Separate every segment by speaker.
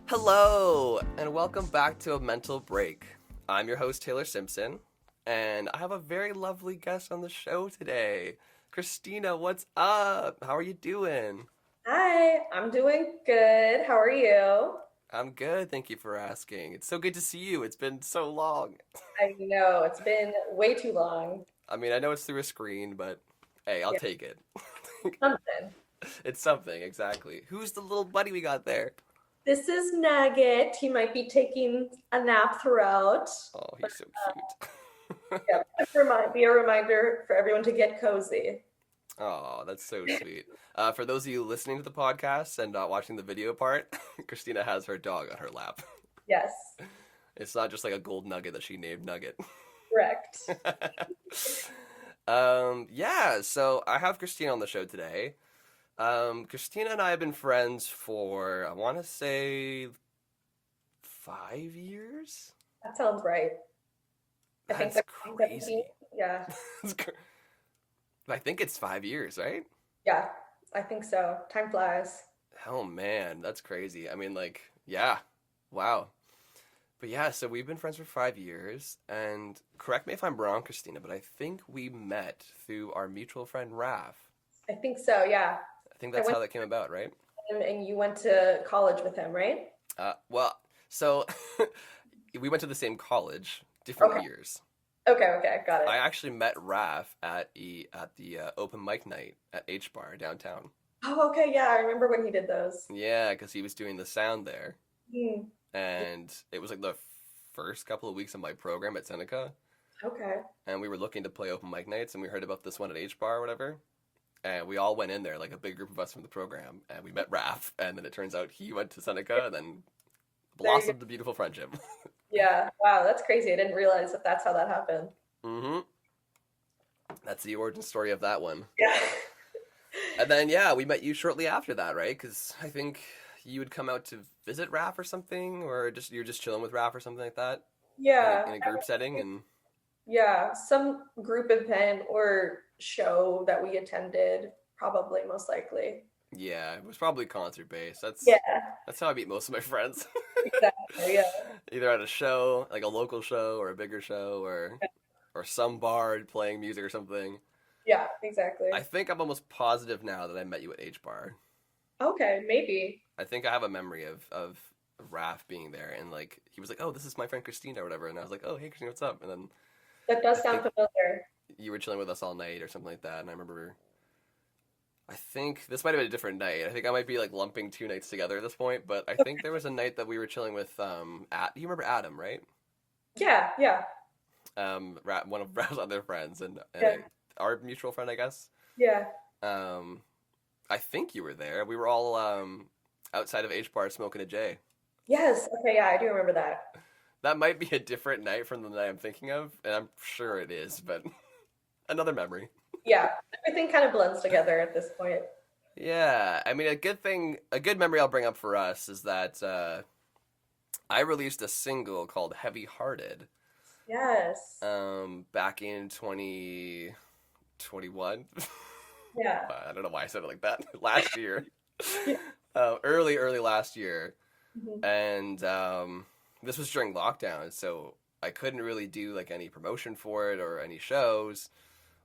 Speaker 1: Hello, and welcome back to A Mental Break. I'm your host, Taylor Simpson, and I have a very lovely guest on the show today. Christina, what's up? How are you doing?
Speaker 2: Hi, I'm doing good. How are you?
Speaker 1: I'm good, thank you for asking. It's so good to see you. It's been so long.
Speaker 2: I know it's been way too long.
Speaker 1: I mean, I know it's through a screen, but hey, I'll
Speaker 2: Yeah,
Speaker 1: take it.
Speaker 2: something.
Speaker 1: It's something, exactly. Who's the little buddy we got there?
Speaker 2: This is Nugget. He might be taking a nap throughout.
Speaker 1: Oh, he's so cute.
Speaker 2: Yeah, be a reminder for everyone to get cozy.
Speaker 1: Oh, that's so sweet. For those of you listening to the podcast and not watching the video part, Christina has her dog on her lap.
Speaker 2: Yes,
Speaker 1: It's not just like a gold nugget that she named Nugget.
Speaker 2: correct.
Speaker 1: Yeah, so I have Christina on the show today. Christina and I have been friends for, I want to say, 5 years?
Speaker 2: That sounds right. I think
Speaker 1: That's
Speaker 2: 17.
Speaker 1: crazy.
Speaker 2: Yeah,
Speaker 1: I think it's 5 years, right?
Speaker 2: yeah, I think so. Time flies.
Speaker 1: Oh man, that's crazy. I mean, like, yeah, wow. But yeah, so we've been friends for 5 years, and correct me if I'm wrong, Christina, but I think we met through our mutual friend Raf.
Speaker 2: I think so. Yeah,
Speaker 1: I think
Speaker 2: I
Speaker 1: that's
Speaker 2: went
Speaker 1: how that came about, right?
Speaker 2: to him and you went to college with him, right?
Speaker 1: Well, so we went to the same college, different
Speaker 2: Okay,
Speaker 1: years.
Speaker 2: okay, got it.
Speaker 1: I actually met Raf at the open mic night at H Bar downtown.
Speaker 2: Oh, okay, yeah, I remember when he did those.
Speaker 1: Yeah, because he was doing the sound there,
Speaker 2: Hmm.
Speaker 1: and it was like the first couple of weeks of my program at Seneca,
Speaker 2: Okay.
Speaker 1: and we were looking to play open mic nights, and we heard about this one at H Bar or whatever, and we all went in there, like a big group of us from the program, and we met Raf, and then it turns out he went to Seneca, and then
Speaker 2: There you go.
Speaker 1: blossomed a beautiful friendship.
Speaker 2: Yeah. Wow, that's crazy. I didn't realize that that's how that happened.
Speaker 1: hmm That's the origin story of that one.
Speaker 2: Yeah.
Speaker 1: And then yeah, we met you shortly after that, right? Because I think you would come out to visit Raph or something, or just you're just chilling with Raph or something like that in
Speaker 2: Yeah.
Speaker 1: a group setting, and
Speaker 2: Yeah. Some group event or show that we attended, probably most likely.
Speaker 1: yeah, it was probably concert based.
Speaker 2: Yeah,
Speaker 1: That's how I meet most of my friends.
Speaker 2: exactly. Yeah.
Speaker 1: Either at a show, like a local show, or a bigger show, or some bar playing music or something.
Speaker 2: Yeah, exactly.
Speaker 1: I think I'm almost positive now that I met you at H Bar.
Speaker 2: Okay, maybe.
Speaker 1: I think I have a memory of Raph being there, and like he was like, "Oh, this is my friend Christina" or whatever, and I was like, "Oh, hey Christina, what's up?" And then
Speaker 2: That does
Speaker 1: I
Speaker 2: sound
Speaker 1: think
Speaker 2: familiar.
Speaker 1: you were chilling with us all night or something like that, and I remember. I think this might have been a different night. I think I might be like lumping two nights together at this point, but I think there was a night that we were chilling with you remember Adam, right?
Speaker 2: Yeah, yeah,
Speaker 1: One of Rap's other friends, and
Speaker 2: yeah,
Speaker 1: our mutual friend, I guess.
Speaker 2: yeah.
Speaker 1: Um, I think you were there. We were all outside of H Bar smoking a J.
Speaker 2: Yes. Okay, yeah, I do remember that.
Speaker 1: That might be a different night from the night I'm thinking of, and I'm sure it is, but another memory.
Speaker 2: Yeah. Everything kind of blends together at this point.
Speaker 1: Yeah, I mean, a good memory I'll bring up for us is that I released a single called Heavy Hearted
Speaker 2: Yes.
Speaker 1: back in 2021.
Speaker 2: Yeah.
Speaker 1: I don't know why I said it like that. Last year.
Speaker 2: Yeah.
Speaker 1: Early last year.
Speaker 2: Mhm.
Speaker 1: And this was during lockdown, so I couldn't really do like any promotion for it or any shows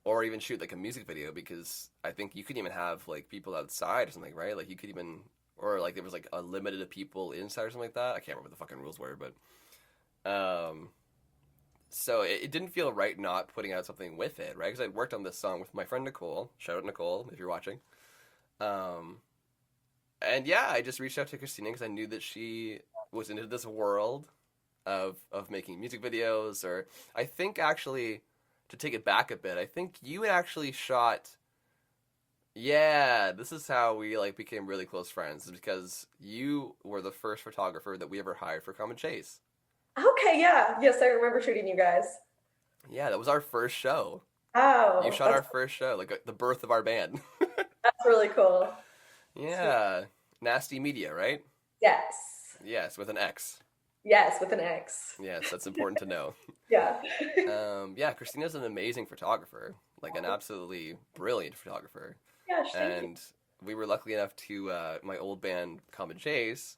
Speaker 1: or even shoot like a music video because I think you couldn't even have like people outside or something, right? Like you could even or like there was like a limited of people inside or something like that. I can't remember what the fucking rules were, but um so it didn't feel right not putting out something with it, right? Because I worked on this song with my friend Nicole. Shout out Nicole if you're watching. Um, and yeah, I just reached out to Christina because I knew that she was into this world of making music videos. Or I think actually, to take it back a bit, I think you had actually shot. Yeah, this is how we like became really close friends, is because you were the first photographer that we ever hired for Common Chase.
Speaker 2: Okay, yeah. Yes, I remember shooting you guys.
Speaker 1: Yeah, that was our first show. You
Speaker 2: Oh,
Speaker 1: shot our first show, like the birth of our band.
Speaker 2: that's really cool. Sweet.
Speaker 1: Yeah, Nasty Media, right?
Speaker 2: Yes.
Speaker 1: Yes, with an X.
Speaker 2: Yes, with an X.
Speaker 1: Yes, that's important to know.
Speaker 2: Yeah.
Speaker 1: Yeah, Christina's an amazing photographer, like an absolutely brilliant photographer.
Speaker 2: Yeah, thank you.
Speaker 1: And we were lucky enough to my old band Common Chase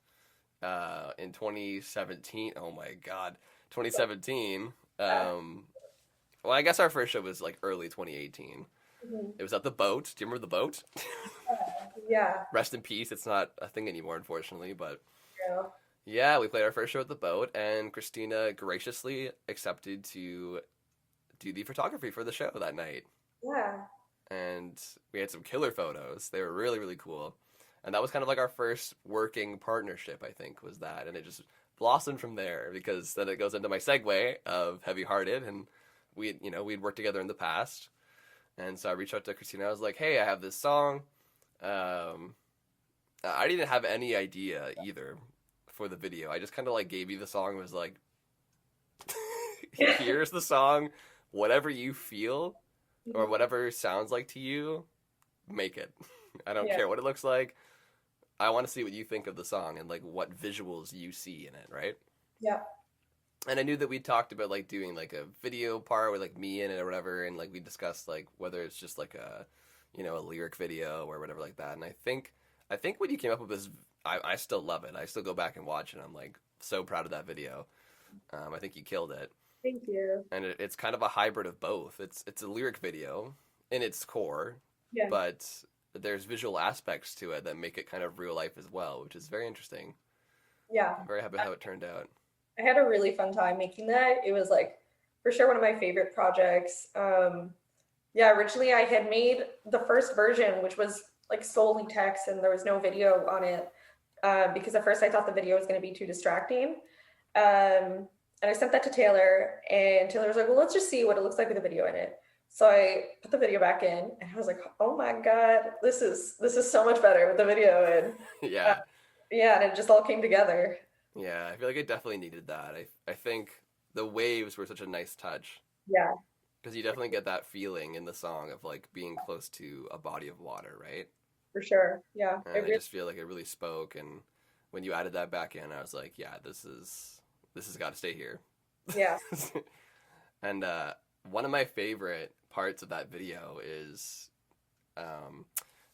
Speaker 1: in 2017. Oh my God, 2017. Well, I guess our first show was like early 2018.
Speaker 2: Mhm.
Speaker 1: It was at the Boat. Do you remember the Boat?
Speaker 2: Yeah.
Speaker 1: Rest in peace. It's not a thing anymore, unfortunately. But
Speaker 2: Yeah.
Speaker 1: yeah, we played our first show at the Boat, and Christina graciously accepted to do the photography for the show that night.
Speaker 2: Yeah.
Speaker 1: And we had some killer photos. They were really, really cool. And that was kind of like our first working partnership, I think, was that. And it just blossomed from there because then it goes into my segue of Heavy Hearted. And we'd worked together in the past. And so I reached out to Christina. I was like, hey, I have this song. Um, I didn't have any idea either for the video. I just kind of like gave you the song and was like, here's the song. Whatever you feel or
Speaker 2: Mhm.
Speaker 1: whatever sounds like to you, make it. I don't
Speaker 2: Yeah.
Speaker 1: care what it looks like. I want to see what you think of the song and like what visuals you see in it, right?
Speaker 2: Yeah.
Speaker 1: And I knew that we talked about like doing like a video part with like me in it or whatever, and like we discussed like whether it's just like a lyric video or whatever like that. And I think what you came up with is I still love it. I still go back and watch it. I'm like so proud of that video. I think you killed it,
Speaker 2: Thank you.
Speaker 1: and it's kind of a hybrid of both. It's a lyric video in its core,
Speaker 2: Yeah.
Speaker 1: but there's visual aspects to it that make it kind of real life as well, which is very interesting.
Speaker 2: Yeah.
Speaker 1: I'm very happy how it turned out.
Speaker 2: I had a really fun time making that. It was like for sure one of my favorite projects. Yeah, originally I had made the first version, which was like solely text and there was no video on it. Because at first I thought the video was going to be too distracting. And I sent that to Taylor, and Taylor was like, "Well, let's just see what it looks like with a video in it." So I put the video back in, and I was like, "Oh my God, this is so much better with the video in." Uh,
Speaker 1: Yeah,
Speaker 2: yeah, and it just all came together.
Speaker 1: yeah. I feel like it definitely needed that. I think the waves were such a nice touch
Speaker 2: Yeah,
Speaker 1: because you definitely get that feeling in the song of like being close to a body of water, right?
Speaker 2: for sure. Yeah,
Speaker 1: And I just feel like it really spoke. And when you added that back in, I was like, yeah, this has got to stay here.
Speaker 2: yeah,
Speaker 1: And one of my favorite parts of that video is um,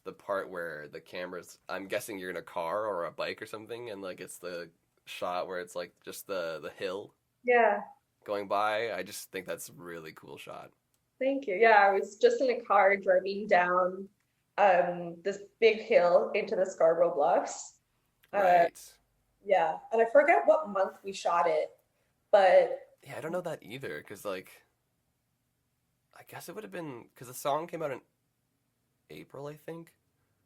Speaker 1: the part where the camera's. I'm guessing you're in a car or a bike or something, and like it's the shot where it's like just the hill
Speaker 2: yeah.
Speaker 1: going by. I just think that's a really cool shot.
Speaker 2: Thank you. Yeah, I was just in a car driving down this big hill into the Scarborough Bluffs. Uh,
Speaker 1: Right.
Speaker 2: yeah, and I forget what month we shot it, but
Speaker 1: Yeah, I don't know that either, because like I guess it would have been because the song came out in April, I think.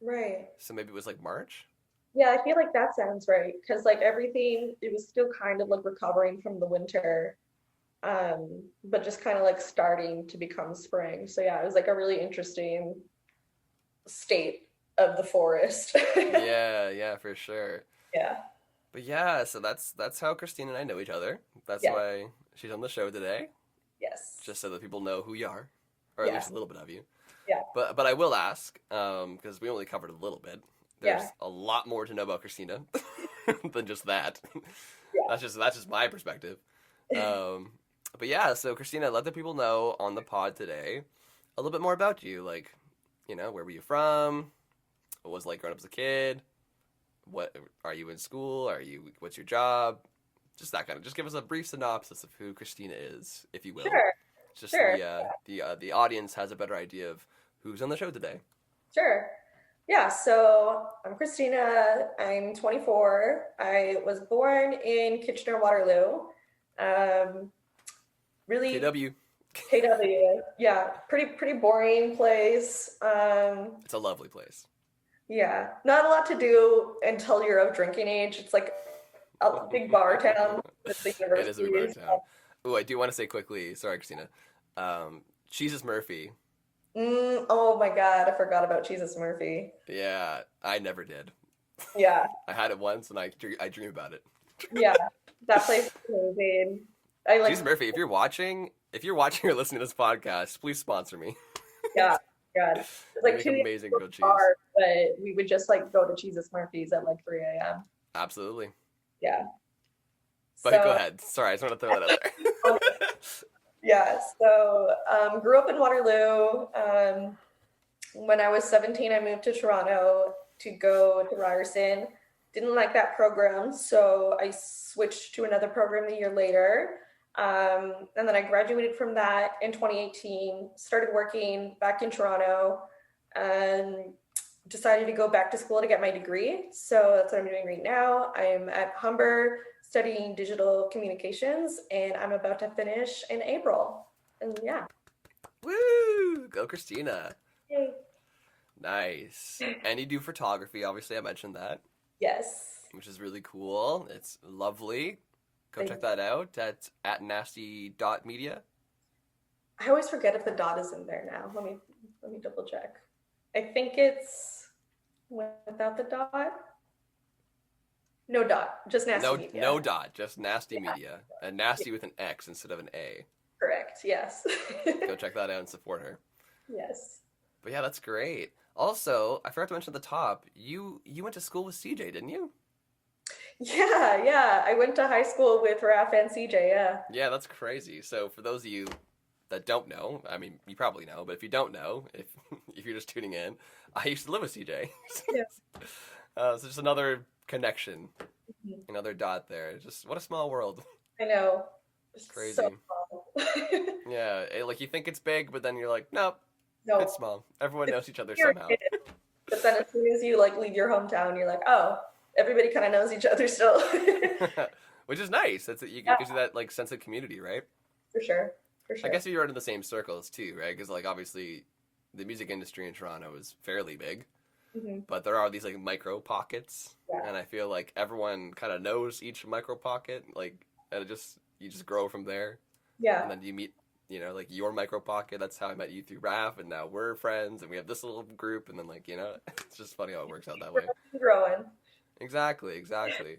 Speaker 2: right.
Speaker 1: So maybe it was like March.
Speaker 2: Yeah, I feel like that sounds right because like everything, it was still kind of like recovering from the winter, but just kind of like starting to become spring. So yeah, it was like a really interesting state of the forest.
Speaker 1: Yeah, yeah, for sure.
Speaker 2: Yeah,
Speaker 1: But yeah, so that's how Christine and I know each other. That's
Speaker 2: yeah,
Speaker 1: why she's on the show today,
Speaker 2: yes,
Speaker 1: just so that people know who you are, or at
Speaker 2: yeah,
Speaker 1: least a little bit of you.
Speaker 2: yeah,
Speaker 1: But I will ask, because we only covered a little bit. There's
Speaker 2: yeah,
Speaker 1: a lot more to know about Christina than just that.
Speaker 2: yeah.
Speaker 1: That's just my perspective. Um, but yeah, so Christina, let the people know on the pod today a little bit more about you. Like, where were you from? What was it like growing up as a kid? What are you in school? What's your job? Just that kind of. Just give us a brief synopsis of who Christina is, if you will.
Speaker 2: Sure,
Speaker 1: Just so
Speaker 2: sure,
Speaker 1: the audience has a better idea of who's on the show today.
Speaker 2: sure. Yeah, so I'm Christina. I'm 24. I was born in Kitchener-Waterloo. Um, really
Speaker 1: KW.
Speaker 2: KW. Yeah, pretty boring place.
Speaker 1: It's a lovely place.
Speaker 2: Yeah, not a lot to do until you're of drinking age. It's like a big bar town with the
Speaker 1: It is a big bar
Speaker 2: universities.
Speaker 1: town. Oh, I do want to say quickly. Sorry, Christina. Jesus Murphy.
Speaker 2: Oh my God, I forgot about Jesus Murphy.
Speaker 1: Yeah, I never did.
Speaker 2: Yeah,
Speaker 1: I had it once, and I dream about it.
Speaker 2: yeah, that place is amazing. I like,
Speaker 1: Jesus Murphy, if you're watching or listening to this podcast, please sponsor me.
Speaker 2: yeah, God. It's
Speaker 1: They
Speaker 2: like
Speaker 1: make
Speaker 2: 2
Speaker 1: amazing grilled cheese.
Speaker 2: bar, but we would just like go to Jesus Murphy's at like 3 a.m.
Speaker 1: Absolutely.
Speaker 2: Yeah.
Speaker 1: But go
Speaker 2: So
Speaker 1: ahead. Sorry, I just want to throw that out there.
Speaker 2: yeah, so grew up in Waterloo. When I was 17, I moved to Toronto to go to Ryerson. Didn't like that program, so I switched to another program the year later. And then I graduated from that in 2018, started working back in Toronto, and decided to go back to school to get my degree. So that's what I'm doing right now. I'm at Humber studying digital communications, and I'm about to finish in April. And yeah.
Speaker 1: Woo! Go Christina.
Speaker 2: Yay.
Speaker 1: Nice. And you do photography, obviously, I mentioned that,
Speaker 2: Yes.
Speaker 1: which is really cool. It's lovely. Go
Speaker 2: Thank
Speaker 1: check
Speaker 2: you.
Speaker 1: that out at nasty.media.
Speaker 2: I always forget if the dot is in there now. Let me double check. I think it's without the dot. No dot, just nasty
Speaker 1: No,
Speaker 2: media.
Speaker 1: no dot, just nasty
Speaker 2: Yeah,
Speaker 1: media. And nasty with an X instead of an A.
Speaker 2: correct. Yes.
Speaker 1: Go check that out and support her.
Speaker 2: Yes.
Speaker 1: But yeah, that's great. Also, I forgot to mention at the top, you went to school with CJ, didn't you?
Speaker 2: Yeah, yeah. I went to high school with Raph and CJ. Yeah.
Speaker 1: Yeah, that's crazy. So for those of you that don't know, I mean, you probably know, but if you don't know, if if you're just tuning in, I used to live with CJ.
Speaker 2: Yeah.
Speaker 1: So just another connection,
Speaker 2: Mhm.
Speaker 1: another dot there. Just what a small world.
Speaker 2: I know. So
Speaker 1: Crazy. Yeah, like you think it's big, but then you're like, nope, it's
Speaker 2: no,
Speaker 1: small. Everyone
Speaker 2: it's
Speaker 1: knows each other
Speaker 2: here,
Speaker 1: somehow.
Speaker 2: but then as soon as you like leave your hometown, you're like, oh, everybody kind of knows each other still.
Speaker 1: Which is nice. That's it
Speaker 2: Yeah,
Speaker 1: gives you that like sense of community, right?
Speaker 2: for sure. For
Speaker 1: I
Speaker 2: sure.
Speaker 1: guess if you're in the same circles too, right? Because like obviously the music industry in Toronto is fairly big,
Speaker 2: Hmm.
Speaker 1: but there are these like micro pockets,
Speaker 2: Yeah.
Speaker 1: and I feel like everyone kind of knows each micro pocket, like, and it just you just grow from there,
Speaker 2: Yeah.
Speaker 1: and then you meet, like your micro pocket. That's how I met you through RAF, and now we're friends, and we have this little group, and then like it's just funny how it works out that way.
Speaker 2: We're growing.
Speaker 1: Exactly, exactly.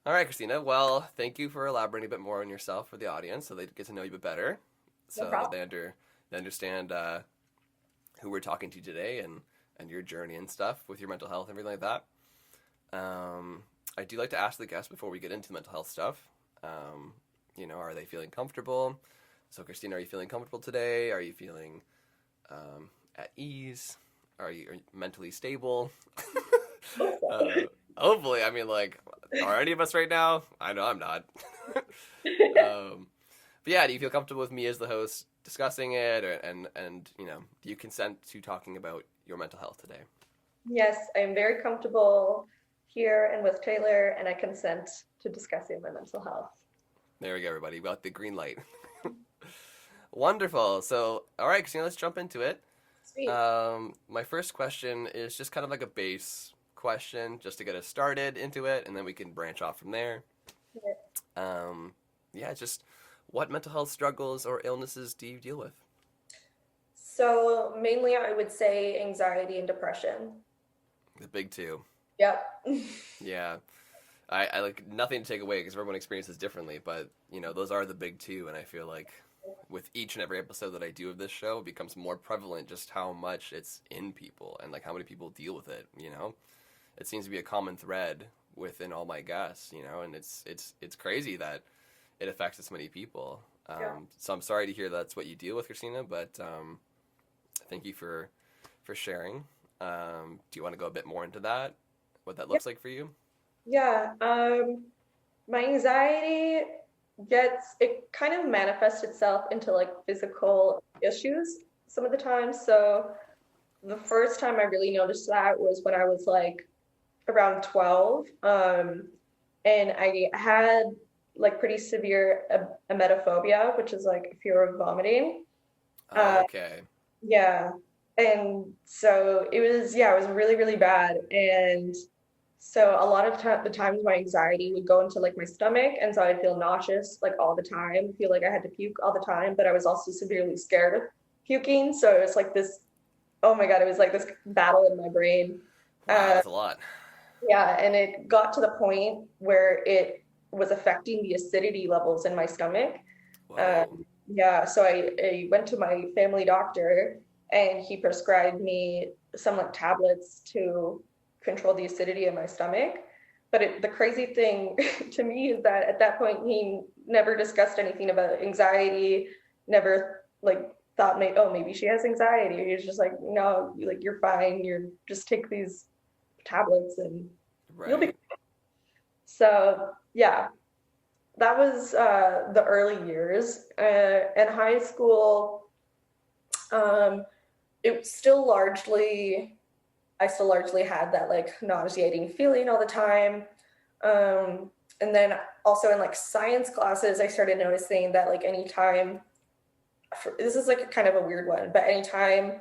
Speaker 1: All right, Christina. Well, thank you for elaborating a bit more on yourself for the audience, so they get to know you a bit better,
Speaker 2: No
Speaker 1: so
Speaker 2: problem.
Speaker 1: they understand who we're talking to today and your journey and stuff with your mental health and everything like that. I do like to ask the guests before we get into the mental health stuff. Are they feeling comfortable? So, Christina, are you feeling comfortable today? Are you feeling at ease? Are you mentally stable? uh, Hopefully, I mean, like, are any of us right now? I know I'm not. um, but yeah, do you feel comfortable with me as the host discussing it, and do you consent to talking about your mental health today?
Speaker 2: Yes, I am very comfortable here and with Taylor, and I consent to discussing my mental health.
Speaker 1: There we go, everybody. We got the green light. Wonderful. So, all right, Christina, let's jump into it.
Speaker 2: Sweet.
Speaker 1: My first question is just kind of like a base question, just to get us started into it, and then we can branch off from there. Um, yeah, just what mental health struggles or illnesses do you deal with?
Speaker 2: So mainly I would say anxiety and depression.
Speaker 1: The big two.
Speaker 2: Yep.
Speaker 1: Yeah. I like nothing to take away because everyone experiences differently, but those are the big two, and I feel like with each and every episode that I do of this show, it becomes more prevalent just how much it's in people and like how many people deal with it. It seems to be a common thread within all my guests, and it's crazy that it affects this many people.
Speaker 2: Yeah.
Speaker 1: So I'm sorry to hear that's what you deal with, Christina, but thank you for sharing. Do you want to go a bit more into that? What that
Speaker 2: Yeah.
Speaker 1: looks like for you?
Speaker 2: Yeah. My anxiety it kind of manifests itself into like physical issues some of the time. So the first time I really noticed that was when I was like around 12. And I had like pretty severe emetophobia, which is like fear of vomiting. Uh,
Speaker 1: Okay.
Speaker 2: yeah. And so it was really, really bad. And so a lot of the times my anxiety would go into like my stomach, and so I'd feel nauseous like all the time, feel like I had to puke all the time, but I was also severely scared of puking. So it was like this, oh my God, it was like this battle in my brain.
Speaker 1: Wow,
Speaker 2: Uh,
Speaker 1: that's a lot.
Speaker 2: yeah, and it got to the point where it was affecting the acidity levels in my stomach.
Speaker 1: Whoa.
Speaker 2: Yeah, so I went to my family doctor, and he prescribed me some like tablets to control the acidity in my stomach. But the crazy thing to me is that at that point he never discussed anything about anxiety, never like thought maybe she has anxiety. He was just like, no, like you're fine. You're just take these tablets and You'll be
Speaker 1: Right.
Speaker 2: so yeah. That was the early years. In high school, um, it still largely, I still largely had that like nauseating feeling all the time. Um, and then also in like science classes, I started noticing that like anytime, this is like kind of a weird one, but anytime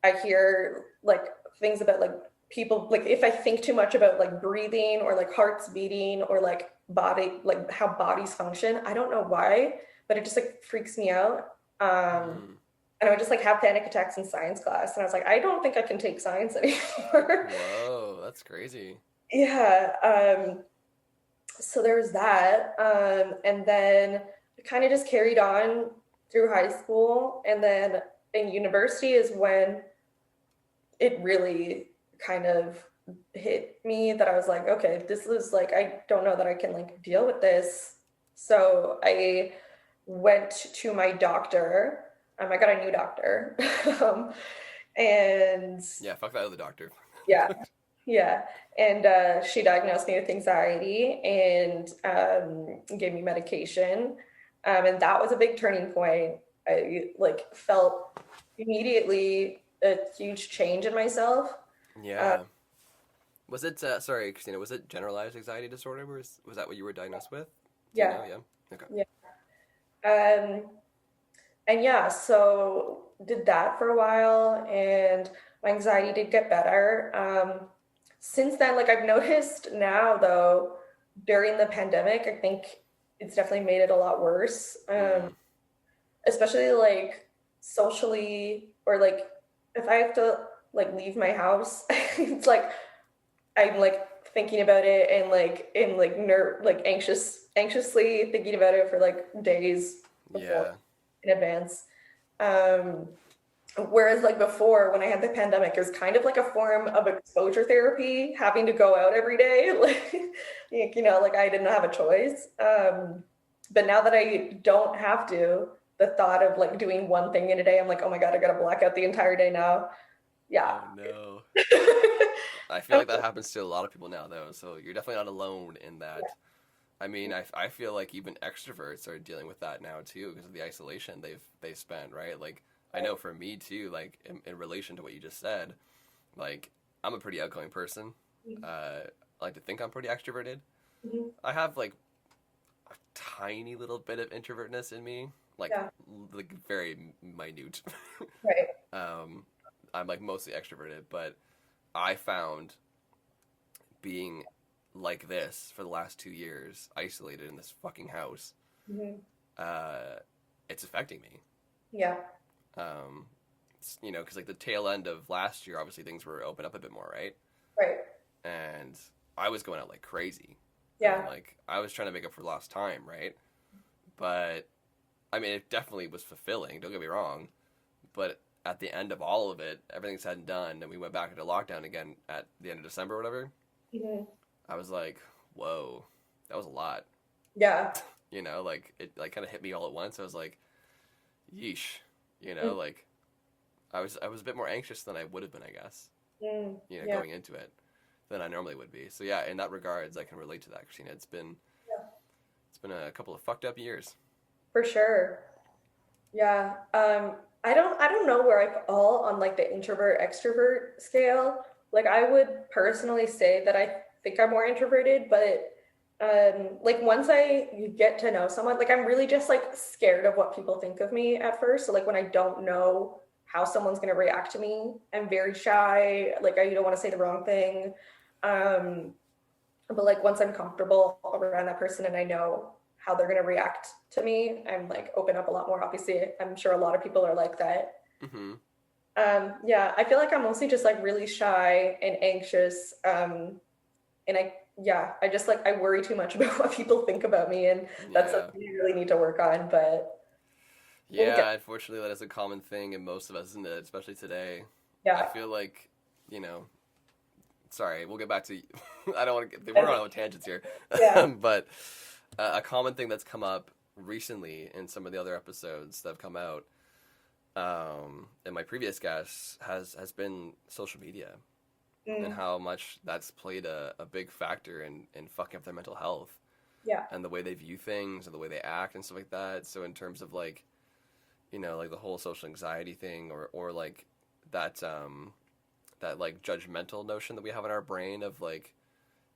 Speaker 2: I hear like things about like people, like if I think too much about like breathing or like hearts beating or like body, like how bodies function, I don't know why, but it just like freaks me out. Um,
Speaker 1: Mm.
Speaker 2: and I would just like have panic attacks in science class. And I was like, I don't think I can take science anymore.
Speaker 1: Whoa, that's crazy.
Speaker 2: Yeah. So there was that. And then it kind of just carried on through high school. And then in university is when it really kind of hit me that I was like, okay, this is like, I don't know that I can like deal with this. So I went to my doctor. I got a new doctor. um, and
Speaker 1: Yeah, fuck that other doctor.
Speaker 2: yeah, yeah. And she diagnosed me with anxiety and gave me medication. And that was a big turning point. I like felt immediately a huge change in myself. Uh,
Speaker 1: Yeah. Was it, sorry, Christina, was it generalized anxiety disorder? Was that what you were diagnosed with? Do you
Speaker 2: yeah,
Speaker 1: know? Yeah. Okay.
Speaker 2: yeah. Um, and yeah, so did that for a while, and my anxiety did get better. Since then, like I've noticed now, though, during the pandemic, I think it's definitely made it a lot worse.
Speaker 1: Mm.
Speaker 2: Especially like socially, or like if I have to like leave my house, it's like I'm like thinking about it and like like anxiously thinking about it for like days before
Speaker 1: Yeah.
Speaker 2: in advance. Um, Whereas like before, when I had the pandemic, it was kind of like a form of exposure therapy, having to go out every day. Like, you know, like I didn't have a choice. But now that I don't have to, the thought of like doing one thing in a day, I'm like, oh my God, I gotta black out the entire day now. Yeah.
Speaker 1: Oh no. I feel
Speaker 2: Um,
Speaker 1: like that happens to a lot of people now, though. So you're definitely not alone in that. I mean, I feel like even extroverts are dealing with that now too because of the isolation they've spent, right? Like I know for me too, like in relation to what you just said, like I'm a pretty outgoing person. I like to think I'm pretty extroverted.
Speaker 2: Mhm.
Speaker 1: I have like a tiny little bit of introvertness in me,
Speaker 2: Yeah,
Speaker 1: like very minute.
Speaker 2: right.
Speaker 1: um, I'm like mostly extroverted, but I found being like this for the last 2 years, isolated in this fucking house,
Speaker 2: Mhm.
Speaker 1: uh, it's affecting me.
Speaker 2: Yeah,
Speaker 1: Um, you know, because like the tail end of last year, obviously things were open up a bit more, right?
Speaker 2: right.
Speaker 1: And I was going out like crazy, and
Speaker 2: Yeah.
Speaker 1: like I was trying to make up for lost time, right? But I mean, it definitely was fulfilling. Don't get me wrong, but at the end of all of it, everything said and done, and we went back into lockdown again at the end of December or whatever.
Speaker 2: Mhm.
Speaker 1: I was like, whoa, that was a lot.
Speaker 2: Yeah.
Speaker 1: You know, like it like kind of hit me all at once. I was like, yeesh. You know,
Speaker 2: Mhm.
Speaker 1: like I was a bit more anxious than I would have been, I guess.
Speaker 2: Mm.
Speaker 1: You know,
Speaker 2: Yeah.
Speaker 1: going into it than I normally would be. So yeah, in that regards, I can relate to that, Christina.
Speaker 2: Yeah.
Speaker 1: It's been a couple of fucked up years.
Speaker 2: For sure. Yeah. I don't know where I fall on like the introvert extrovert scale. Like I would personally say that I think I'm more introverted, but like once I get to know someone, like I'm really just like scared of what people think of me at first. So like when I don't know how someone's gonna react to me, I'm very shy. Like I don't want to say the wrong thing. Um, but like once I'm comfortable around that person and I know how they're going to react to me, I'm like open up a lot more. Obviously, I'm sure a lot of people are like that.
Speaker 1: Mm-hmm.
Speaker 2: Yeah, I feel like I'm mostly just like really shy and anxious. And yeah, I just like I worry too much about what people think about me, and that's
Speaker 1: Yeah.
Speaker 2: something you really need to work on. But we'll get
Speaker 1: Yeah, unfortunately, that is a common thing in most of us, isn't it? Especially today. I
Speaker 2: yeah,
Speaker 1: feel like, you know, sorry, we'll get back to. I don't want to get. We're on tangents here,
Speaker 2: yeah,
Speaker 1: but a common thing that's come up recently in some of the other episodes that have come out, in my previous guests has been social media. and
Speaker 2: Mm.
Speaker 1: how much that's played a big factor in fucking up their mental health
Speaker 2: Yeah.
Speaker 1: and the way they view things and the way they act and stuff like that. So in terms of like, like the whole social anxiety thing, or like that that like judgmental notion that we have in our brain of like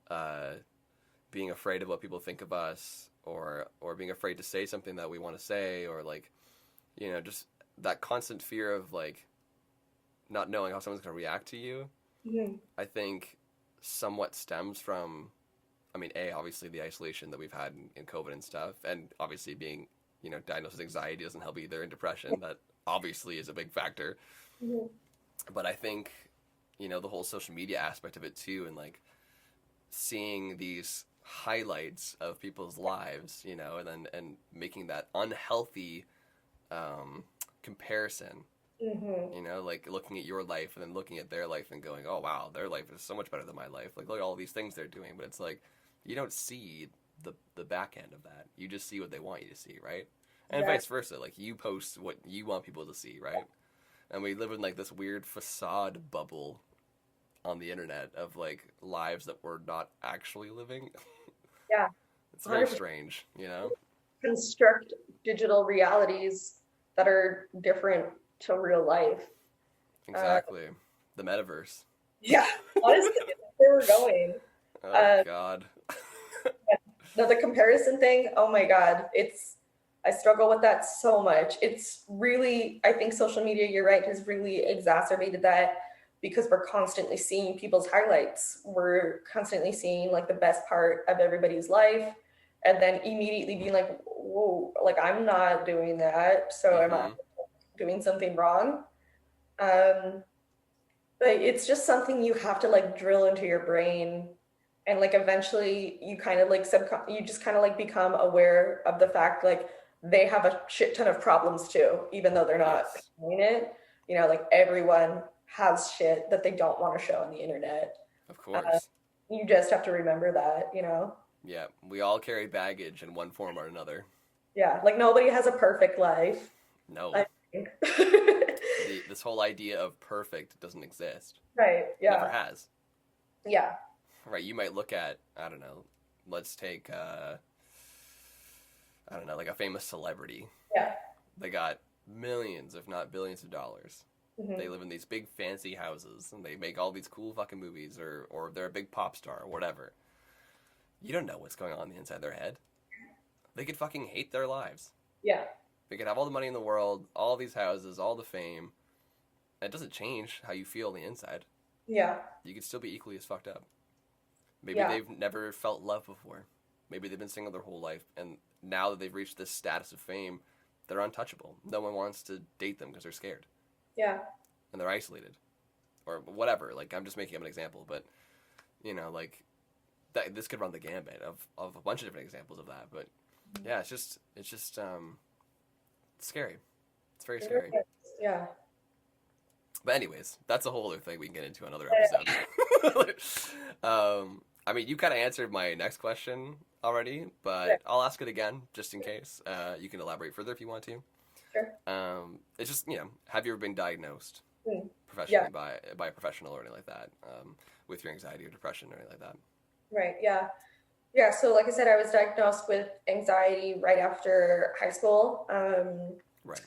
Speaker 1: uh being afraid of what people think of us, or being afraid to say something that we want to say, or like, just that constant fear of like not knowing how someone's going to react to you.
Speaker 2: Mhm.
Speaker 1: I think somewhat stems from, I mean, obviously the isolation that we've had in COVID and stuff, and obviously being, diagnosed with anxiety doesn't help either, and depression, that obviously is a big factor.
Speaker 2: Mhm.
Speaker 1: But I think, the whole social media aspect of it too, and like seeing these highlights of people's lives, and making that unhealthy um, comparison,
Speaker 2: Mhm.
Speaker 1: like looking at your life and then looking at their life and going, oh wow, their life is so much better than my life. Like, look at all these things they're doing, but it's like you don't see the back end of that. You just see what they want you to see, right? And
Speaker 2: Yeah.
Speaker 1: vice versa. Like, you post what you want people to see, right? And we live in like this weird facade bubble on the internet of like lives that we're not actually living.
Speaker 2: Yeah.
Speaker 1: It's very
Speaker 2: 100%
Speaker 1: strange, you know?
Speaker 2: construct digital realities that are different to real life. Uh,
Speaker 1: Exactly. The metaverse.
Speaker 2: yeah. Honestly, that's where we're going.
Speaker 1: Oh
Speaker 2: Uh,
Speaker 1: God.
Speaker 2: no, the comparison thing, oh my God, I struggle with that so much. It's really, I think social media, you're right, has really exacerbated that because we're constantly seeing people's highlights. We're constantly seeing like the best part of everybody's life and then immediately being like, whoa, like I'm not doing that. So am I
Speaker 1: Mm-hmm.
Speaker 2: doing something wrong? Um, but it's just something you have to like drill into your brain and like eventually you kind of like you just kind of like become aware of the fact like they have a shit ton of problems too, even though they're not
Speaker 1: Yes.
Speaker 2: doing it. Like everyone has shit that they don't want to show on the internet.
Speaker 1: Of
Speaker 2: Uh,
Speaker 1: course.
Speaker 2: you just have to remember that.
Speaker 1: Yeah. We all carry baggage in one form or another.
Speaker 2: Yeah, like nobody has a perfect life, I
Speaker 1: No.
Speaker 2: think.
Speaker 1: This whole idea of perfect doesn't exist.
Speaker 2: Right,
Speaker 1: Never
Speaker 2: yeah,
Speaker 1: has.
Speaker 2: yeah,
Speaker 1: Right. You might look at, I don't know, let's take I don't know, like a famous celebrity.
Speaker 2: yeah.
Speaker 1: They got millions, if not billions of dollars. They
Speaker 2: Hmm.
Speaker 1: live in these big fancy houses and they make all these cool fucking movies, or they're a big pop star or whatever. You don't know what's going on the inside their head. They could fucking hate their lives.
Speaker 2: Yeah,
Speaker 1: They could have all the money in the world, all these houses, all the fame. It doesn't change how you feel on the inside.
Speaker 2: yeah,
Speaker 1: You could still be equally as fucked up. Maybe
Speaker 2: yeah,
Speaker 1: they've never felt love before. Maybe they've been single their whole life, and now that they've reached this status of fame, they're untouchable. No one wants to date them because they're scared
Speaker 2: yeah.
Speaker 1: and they're isolated, or whatever. Like, I'm just making up an example, but like that. This could run the gambit of a bunch of different examples of that. But yeah, it's just it's scary. It's very
Speaker 2: It really
Speaker 1: scary.
Speaker 2: is. Yeah.
Speaker 1: But anyways, that's a whole other thing we can get into another
Speaker 2: Uh,
Speaker 1: episode. I mean, you kind of answered my next question already,
Speaker 2: yeah,
Speaker 1: but I'll ask it again just in case. You can elaborate further if you want to.
Speaker 2: sure.
Speaker 1: It's just, have you ever been diagnosed
Speaker 2: Mm,
Speaker 1: professionally
Speaker 2: yeah,
Speaker 1: by a professional or anything like that, with your anxiety or depression or anything like that?
Speaker 2: right. Yeah. Yeah. So, like I said, I was diagnosed with anxiety right after high school.
Speaker 1: Right.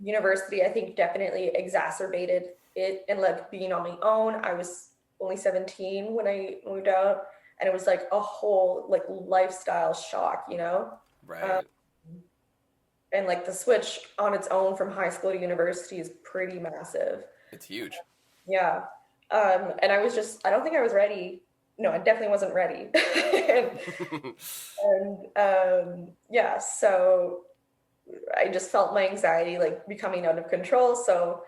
Speaker 2: University, I think, definitely exacerbated it. And like being on my own, I was only 17 when I moved out. And it was like a whole like lifestyle shock. Um,
Speaker 1: Right.
Speaker 2: and like the switch on its own from high school to university is pretty massive.
Speaker 1: It's huge.
Speaker 2: Yeah. And I don't think I was ready. No, I definitely wasn't ready. and yeah, so I just felt my anxiety like becoming out of control. So,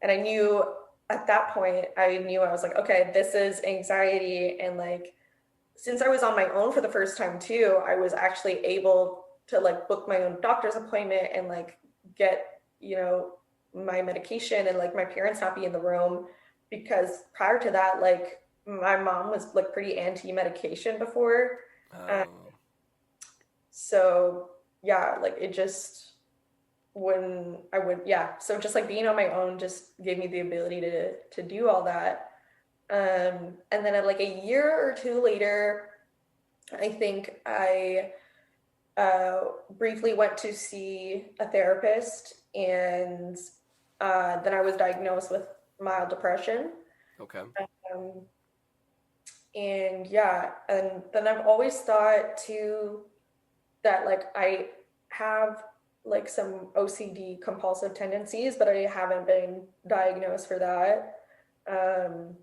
Speaker 2: and I knew at that point, I was like, okay, this is anxiety. And like, since I was on my own for the first time too, I was actually able to like book my own doctor's appointment and like get my medication and like my parents not be in the room because prior to that, like my mom was like pretty anti-medication before. Uh,
Speaker 1: Oh,
Speaker 2: so yeah, like it just when I would yeah, so just like being on my own just gave me the ability to do all that. And then like a year or two later, I think I briefly went to see a therapist, and then I was diagnosed with mild depression.
Speaker 1: Okay.
Speaker 2: Um, and yeah, and then I've always thought too that like I have like some OCD compulsive tendencies, but I haven't been diagnosed for that. Um,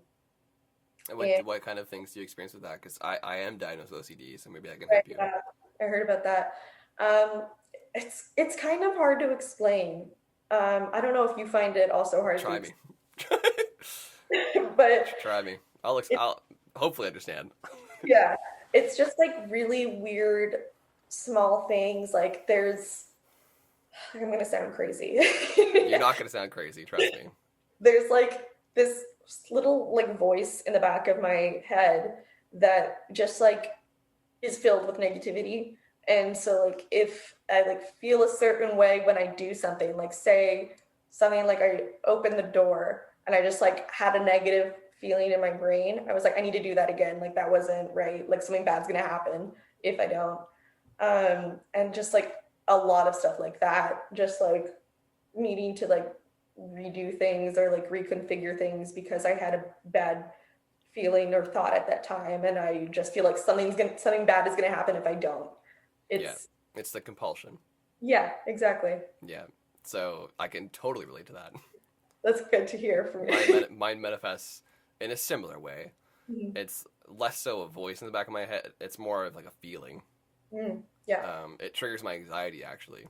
Speaker 1: And
Speaker 2: and
Speaker 1: what kind of things do you experience with that? Because I am diagnosed with OCD, so maybe I can
Speaker 2: right,
Speaker 1: help you.
Speaker 2: yeah, I heard about that. Um, it's kind of hard to explain. I don't know if you find it also hard to
Speaker 1: Try me.
Speaker 2: explain, but
Speaker 1: Try me.
Speaker 2: it,
Speaker 1: I'll hopefully understand.
Speaker 2: yeah, it's just like really weird small things. Like I'm gonna sound crazy.
Speaker 1: You're not gonna sound crazy, trust me.
Speaker 2: There's like this little like voice in the back of my head that just like is filled with negativity. And so like if I like feel a certain way when I do something, like say something like I open the door and I just like had a negative feeling in my brain, I was like, I need to do that again. Like that wasn't right. Like something bad's gonna happen if I don't. And just like a lot of stuff like that, just like needing to like redo things or like reconfigure things because I had a bad feeling or thought at that time, and I just feel like something bad is gonna happen if I don't.
Speaker 1: Yeah,
Speaker 2: It's
Speaker 1: it's the compulsion.
Speaker 2: yeah, exactly.
Speaker 1: Yeah, so I can totally relate to that.
Speaker 2: That's good to hear from you.
Speaker 1: Mine manifests in a similar way.
Speaker 2: Mhm.
Speaker 1: It's less so a voice in the back of my head. It's more of like a feeling.
Speaker 2: Yeah.
Speaker 1: It triggers my anxiety actually.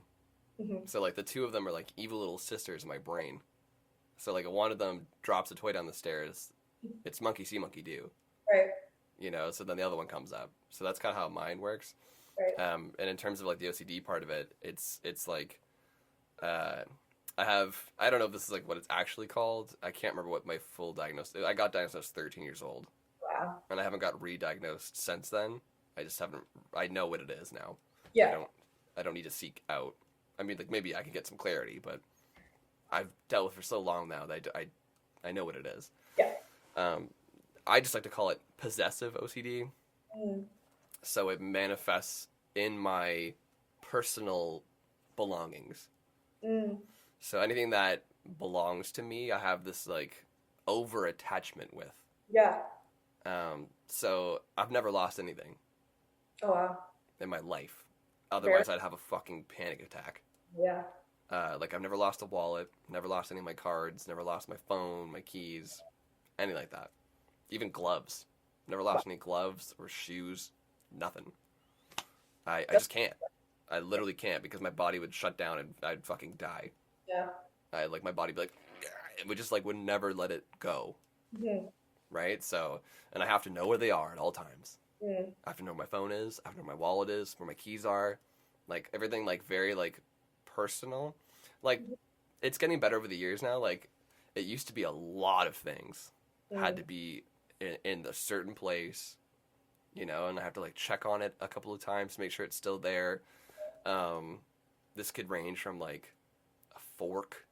Speaker 2: Hmm.
Speaker 1: So like the two of them are like evil little sisters in my brain. So like one of them drops a toy down the stairs, it's monkey see monkey do,
Speaker 2: Right.
Speaker 1: So then the other one comes up. So that's kind of how mine works.
Speaker 2: Right.
Speaker 1: And in terms of like the OCD part of it, it's like uh, I don't know if this is like what it's actually called. I can't remember what my full diagnosis. I got diagnosed when I was 13 years old,
Speaker 2: Wow.
Speaker 1: and I haven't got re-diagnosed since then. I just haven't. I know what it is now. I
Speaker 2: Yeah.
Speaker 1: don't. I don't need to seek out. I mean, like maybe I can get some clarity, but I've dealt with it for so long now that I know what it is.
Speaker 2: Yeah.
Speaker 1: Um, I just like to call it possessive OCD.
Speaker 2: Mm.
Speaker 1: So it manifests in my personal belongings.
Speaker 2: Mm.
Speaker 1: So anything that belongs to me, I have this like over attachment with.
Speaker 2: Yeah.
Speaker 1: So I've never lost anything
Speaker 2: Oh wow.
Speaker 1: in my life.
Speaker 2: Very.
Speaker 1: Otherwise, I'd have a fucking panic attack.
Speaker 2: Yeah.
Speaker 1: Like I've never lost a wallet, never lost any of my cards, never lost my phone, my keys, anything like that. Even gloves. Never
Speaker 2: Wow.
Speaker 1: lost any gloves or shoes. Nothing. I
Speaker 2: That's,
Speaker 1: just can't. I literally can't because my body would shut down and I'd fucking die.
Speaker 2: yeah.
Speaker 1: I like my body would be like, it would just like would never let it go,
Speaker 2: Mm.
Speaker 1: right? So, and I have to know where they are at all times.
Speaker 2: Mm.
Speaker 1: I have to know where my phone is. I have to know where my wallet is, where my keys are, like everything like very like personal. Like it's getting better over the years now. Like it used to be a lot of things had
Speaker 2: Mm.
Speaker 1: to be in a certain place, and I have to like check on it a couple of times to make sure it's still there. Um, this could range from like a fork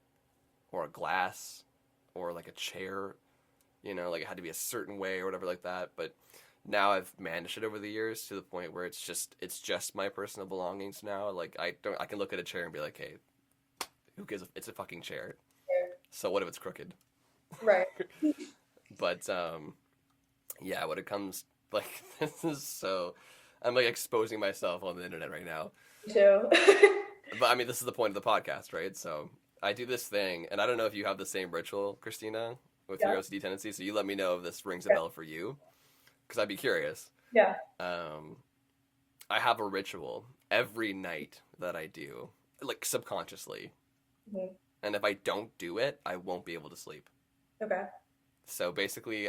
Speaker 1: or a glass or like a chair, like it had to be a certain way or whatever like that. But now I've managed it over the years to the point where it's just my personal belongings now. Like I can look at a chair and be like, hey, who gives it's a fucking chair. So what if it's crooked?
Speaker 2: Right.
Speaker 1: But yeah, when it comes like this is so I'm like exposing myself on the internet right now.
Speaker 2: Me too.
Speaker 1: But I mean, this is the point of the podcast, right? So I do this thing, and I don't know if you have the same ritual, Christina, with your
Speaker 2: Yeah.
Speaker 1: OCD tendencies. So you let me know if this rings a
Speaker 2: Yeah.
Speaker 1: bell for you, because I'd be curious.
Speaker 2: Yeah.
Speaker 1: Um, I have a ritual every night that I do, like subconsciously,
Speaker 2: Mhm.
Speaker 1: and if I don't do it, I won't be able to sleep.
Speaker 2: Okay.
Speaker 1: So basically,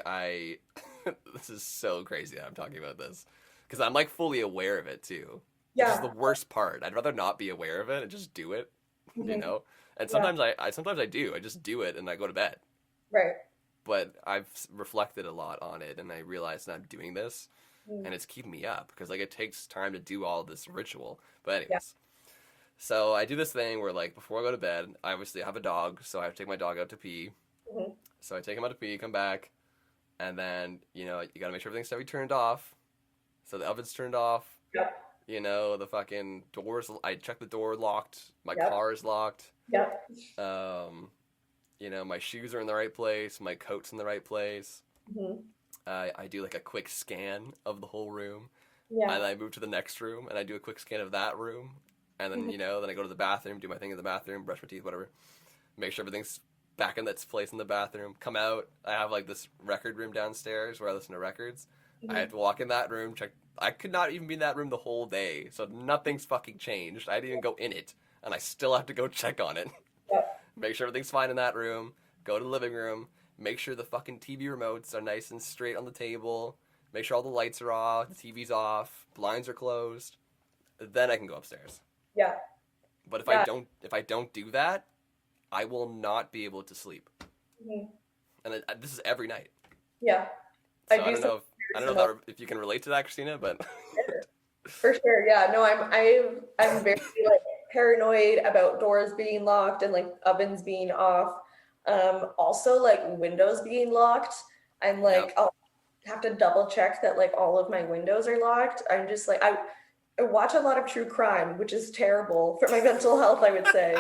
Speaker 1: this is so crazy that I'm talking about this, because I'm like fully aware of it too. Which is the
Speaker 2: Yeah.
Speaker 1: worst part. I'd rather not be aware of it and just do it, you
Speaker 2: Mhm.
Speaker 1: know. And
Speaker 2: Yeah.
Speaker 1: sometimes I do. I just do it and I go to bed.
Speaker 2: Right.
Speaker 1: But I've reflected a lot on it and I realized that I'm doing this
Speaker 2: Mm.
Speaker 1: and it's keeping me up because like it takes time to do all this ritual. But
Speaker 2: Yeah.
Speaker 1: anyways, so I do this thing where like before I go to bed, I obviously have a dog, so I have to take my dog out to pee.
Speaker 2: Mhm.
Speaker 1: So I take him out to pee, come back, and then you know you gotta make sure everything's turned off. So the oven's turned off.
Speaker 2: Yep.
Speaker 1: You know, the fucking doors. I check the door locked. My
Speaker 2: Yep.
Speaker 1: car is locked.
Speaker 2: Yep.
Speaker 1: Um, you know, my shoes are in the right place. My coat's in the right place.
Speaker 2: Hmm.
Speaker 1: I do like a quick scan of the whole room,
Speaker 2: Yeah.
Speaker 1: and then I move to the next room, and I do a quick scan of that room, and then
Speaker 2: Mhm.
Speaker 1: you know, then I go to the bathroom, do my thing in the bathroom, brush my teeth, whatever. Make sure everything's back in its place in the bathroom. Come out. I have like this record room downstairs where I listen to records. I have
Speaker 2: Mhm.
Speaker 1: to walk in that room, check. I could not even be in that room the whole day, so nothing's fucking changed. I didn't even go in it, and I still have to go check on it.
Speaker 2: Yep.
Speaker 1: Make sure everything's fine in that room. Go to the living room. Make sure the fucking TV remotes are nice and straight on the table. Make sure all the lights are off, the TV's off, blinds are closed. Then I can go upstairs.
Speaker 2: Yeah.
Speaker 1: But
Speaker 2: Yeah.
Speaker 1: if I don't do that, I will not be able to sleep.
Speaker 2: Mhm.
Speaker 1: And this is every night.
Speaker 2: Yeah.
Speaker 1: So
Speaker 2: I do something
Speaker 1: I
Speaker 2: very
Speaker 1: don't know
Speaker 2: similar.
Speaker 1: if you can relate to that, Christina, but
Speaker 2: For sure. Yeah. No, I'm very like paranoid about doors being locked and like ovens being off. Also like windows being locked. I'm
Speaker 1: yep.
Speaker 2: like I'll have to double check that like all of my windows are locked. I'm just like I watch a lot of true crime, which is terrible for my mental health, I would say.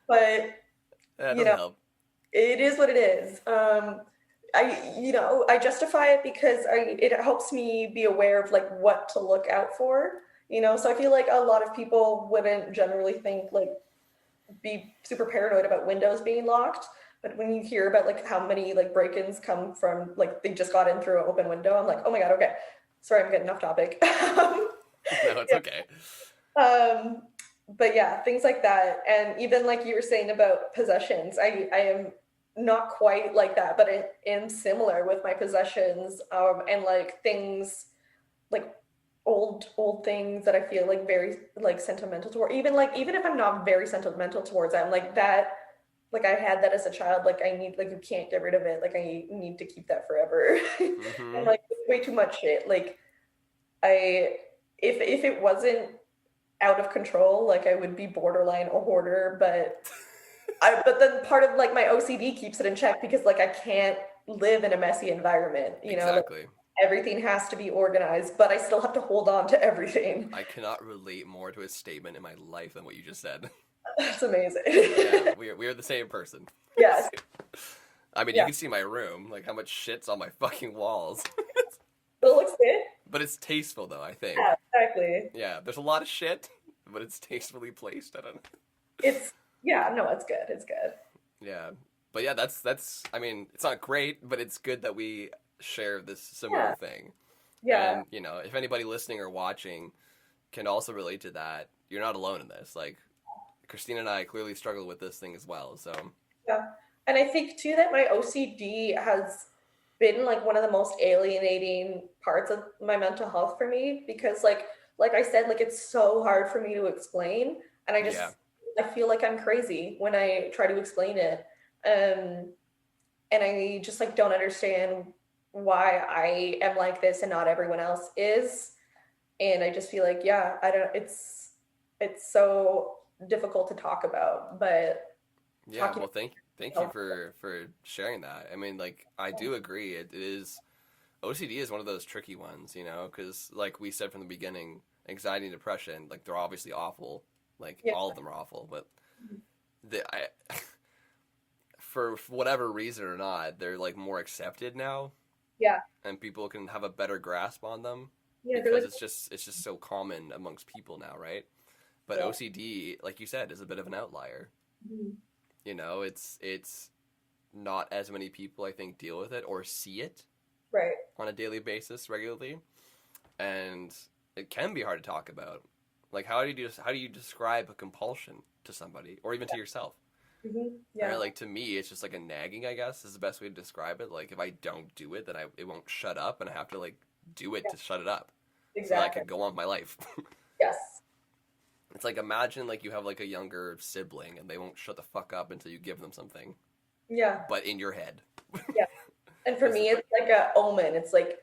Speaker 2: But
Speaker 1: Yeah, it
Speaker 2: you
Speaker 1: doesn't
Speaker 2: know,
Speaker 1: help.
Speaker 2: it is what it is. I justify it because it helps me be aware of like what to look out for. So I feel like a lot of people wouldn't generally think like be super paranoid about windows being locked. But when you hear about like how many like break-ins come from like they just got in through an open window, I'm like, oh my God, okay. Sorry, I'm getting off topic.
Speaker 1: No, it's okay.
Speaker 2: Um, but yeah, things like that. And even like you were saying about possessions, I am not quite like that, but I am similar with my possessions, and like things like old things that I feel like very like sentimental toward. Even if I'm not very sentimental towards them, like that, like I had that as a child, like I need like you can't get rid of it. Like I need to keep that forever. And
Speaker 1: Mm-hmm.
Speaker 2: like way too much shit. Like I if it wasn't out of control, like I would be borderline a hoarder, but then part of like my OCD keeps it in check because like I can't live in a messy environment, like
Speaker 1: Exactly.
Speaker 2: everything has to be organized, but I still have to hold on to everything.
Speaker 1: I cannot relate more to a statement in my life than what you just said.
Speaker 2: That's amazing.
Speaker 1: Yeah, we are the same person.
Speaker 2: Yes.
Speaker 1: I mean, you
Speaker 2: Yeah.
Speaker 1: can see my room, like how much shit's on my fucking walls.
Speaker 2: It looks good.
Speaker 1: But it's tasteful though, I think.
Speaker 2: Yeah, exactly.
Speaker 1: Yeah, there's a lot of shit, but it's tastefully placed. I don't know.
Speaker 2: It's yeah, no, it's good. It's good.
Speaker 1: Yeah. But yeah, that's I mean, it's not great, but it's good that we share this similar
Speaker 2: Yeah.
Speaker 1: thing.
Speaker 2: Yeah.
Speaker 1: And, you know, if anybody listening or watching can also relate to that, you're not alone in this. Like Christina and I clearly struggle with this thing as well. So,
Speaker 2: Yeah. And I think too that my OCD has been like one of the most alienating parts of my mental health for me because like I said, like it's so hard for me to explain. And
Speaker 1: yeah.
Speaker 2: I feel like I'm crazy when I try to explain it. Um and I just like don't understand why I am like this and not everyone else is. And I just feel like, yeah, I don't it's so difficult to talk about, but
Speaker 1: Yeah,
Speaker 2: talking
Speaker 1: well, thank you
Speaker 2: about
Speaker 1: for sharing that. I mean, like I do agree. It is OCD is one of those tricky ones, you know, because like we said from the beginning, anxiety and depression, like they're obviously awful. Like
Speaker 2: yeah.
Speaker 1: all of them are awful, but I for whatever reason or not, they're like more accepted now,
Speaker 2: Yeah.
Speaker 1: and people can have a better grasp on them
Speaker 2: Yeah, they're
Speaker 1: because
Speaker 2: like
Speaker 1: it's just so common amongst people now, right? But
Speaker 2: yeah.
Speaker 1: OCD, like you said, is a bit of an outlier.
Speaker 2: Mhm.
Speaker 1: You know, it's not as many people I think deal with it or see it
Speaker 2: Right.
Speaker 1: on a daily basis regularly, and it can be hard to talk about. Like how do you describe a compulsion to somebody or even to yourself?
Speaker 2: Yeah.
Speaker 1: Right? Like to me, it's just like a nagging. I guess is the best way to describe it. Like if I don't do it, then it won't shut up, and I have to like do it
Speaker 2: Yeah.
Speaker 1: to shut it up so that I
Speaker 2: Exactly.
Speaker 1: can go on with my life.
Speaker 2: Yes.
Speaker 1: It's like imagine like you have like a younger sibling and they won't shut the fuck up until you give them something,
Speaker 2: Yeah.
Speaker 1: but in your head.
Speaker 2: Yeah. And for
Speaker 1: This is
Speaker 2: me, it's like a omen. It's like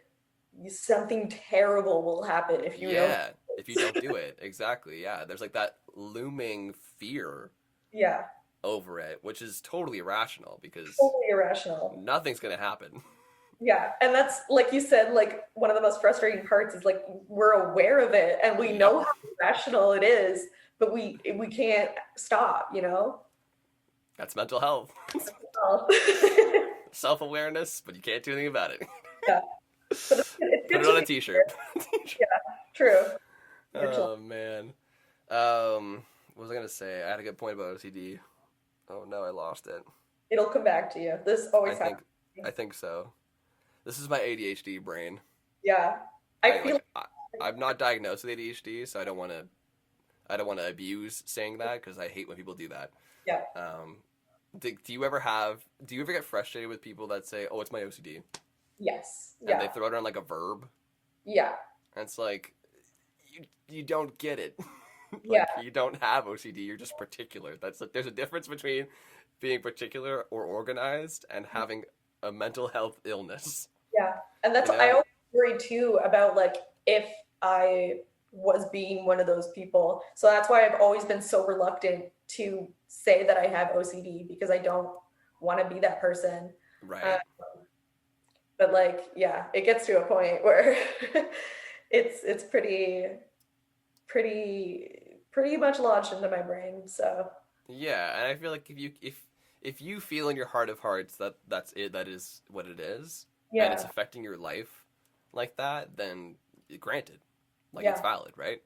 Speaker 2: something terrible will happen if you don't.
Speaker 1: yeah, if you don't do it. Exactly. Yeah. There's like that looming fear
Speaker 2: Yeah.
Speaker 1: over it, which is totally irrational because
Speaker 2: Totally irrational.
Speaker 1: nothing's going to happen.
Speaker 2: Yeah, and that's like you said, like one of the most frustrating parts is like we're aware of it and we
Speaker 1: Yep.
Speaker 2: know how irrational it is, but we can't stop, you know?
Speaker 1: That's mental health.
Speaker 2: Oh.
Speaker 1: Self-awareness, but you can't do anything about it.
Speaker 2: Yeah, but it's
Speaker 1: Put
Speaker 2: good
Speaker 1: it
Speaker 2: to
Speaker 1: on a
Speaker 2: be
Speaker 1: t-shirt.
Speaker 2: aware. Yeah, true. Unfortunately,
Speaker 1: Oh man. What was I gonna say? I had a good point about OCD. Oh no, I lost it.
Speaker 2: it'll come back to you. This
Speaker 1: I
Speaker 2: always happens.
Speaker 1: think I think so. This is my ADHD brain.
Speaker 2: Yeah, I
Speaker 1: I
Speaker 2: feel
Speaker 1: like I'm not diagnosed with ADHD, so I don't want to abuse saying that because I hate when people do that.
Speaker 2: yeah,
Speaker 1: Um, do you ever get frustrated with people that say, "Oh, it's my OCD,"
Speaker 2: yes,
Speaker 1: and they
Speaker 2: yeah,
Speaker 1: throw it on like a verb,
Speaker 2: yeah,
Speaker 1: and it's like you don't get it.
Speaker 2: yeah,
Speaker 1: Like you don't have OCD. You're just particular. There's a difference between being particular or organized and having a mental health illness.
Speaker 2: yeah. And
Speaker 1: You
Speaker 2: that's I
Speaker 1: know?
Speaker 2: always worry too about like if I was being one of those people. So that's why I've always been so reluctant to say that I have OCD because I don't want to be that person. Uh,
Speaker 1: Right.
Speaker 2: but like, yeah, it gets to a point where it's pretty much lodged into my brain. So
Speaker 1: Yeah, and I feel like if you feel in your heart of hearts that that's it, that is what it is, and it's
Speaker 2: yeah,
Speaker 1: affecting your life like that, then granted, like it's
Speaker 2: yeah,
Speaker 1: valid, right?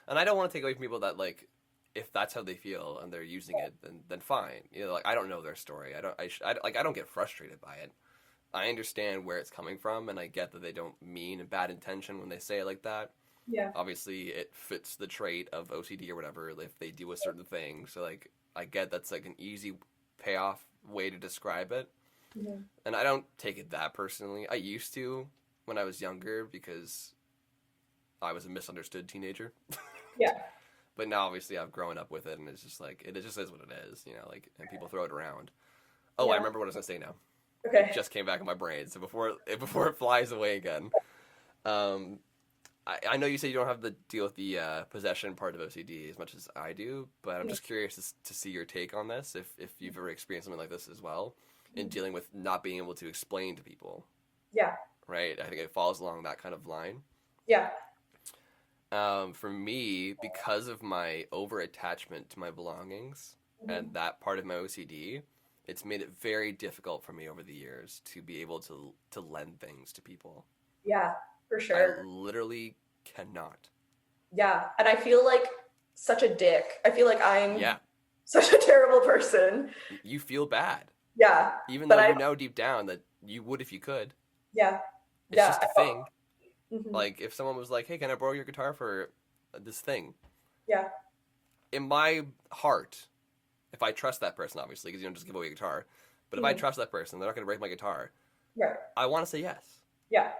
Speaker 1: And I don't want to take away from people that like if that's how they feel and they're using it, then fine. You know, like I don't know their story. I don't get frustrated by it. I understand where it's coming from, and I get that they don't mean a bad intention when they say it like that.
Speaker 2: yeah,
Speaker 1: Obviously, it fits the trait of OCD or whatever if they do a certain thing. So like, I get that's like an easy payoff way to describe it,
Speaker 2: mhm,
Speaker 1: and I don't take it that personally. I used to when I was younger because I was a misunderstood teenager.
Speaker 2: yeah,
Speaker 1: But now obviously I've grown up with it, and it's just like it just is what it is, you know. Like, and people throw it around. Oh, I
Speaker 2: yeah.
Speaker 1: remember what I was gonna say now. It
Speaker 2: Okay.
Speaker 1: just came back in my brain. So before it flies away again, um, I know you said you don't have to deal with the possession part of OCD as much as I do, but I'm just curious to see your take on this. If you've ever experienced something like this as well, in dealing with not being able to explain to people,
Speaker 2: Yeah,
Speaker 1: right? I think it falls along that kind of line.
Speaker 2: yeah,
Speaker 1: For me, because of my over attachment to my belongings
Speaker 2: mhm,
Speaker 1: and that part of my OCD, it's made it very difficult for me over the years to be able to lend things to people.
Speaker 2: yeah, for
Speaker 1: I
Speaker 2: sure.
Speaker 1: literally cannot.
Speaker 2: Yeah, and I feel like such a dick. I feel like I'm
Speaker 1: Yeah,
Speaker 2: such a terrible person.
Speaker 1: you feel bad,
Speaker 2: Yeah,
Speaker 1: even though
Speaker 2: but
Speaker 1: you
Speaker 2: I,
Speaker 1: know deep down that you would if you could.
Speaker 2: yeah,
Speaker 1: It's
Speaker 2: yeah,
Speaker 1: just a thing.
Speaker 2: mhm,
Speaker 1: Like if someone was like, "Hey, can I borrow your guitar for this thing?"
Speaker 2: yeah,
Speaker 1: In my heart, if I trust that person, obviously, because you don't just give away a guitar, but if I
Speaker 2: mhm,
Speaker 1: trust that person, they're not going to break my guitar.
Speaker 2: right,
Speaker 1: I want to say yes.
Speaker 2: yeah,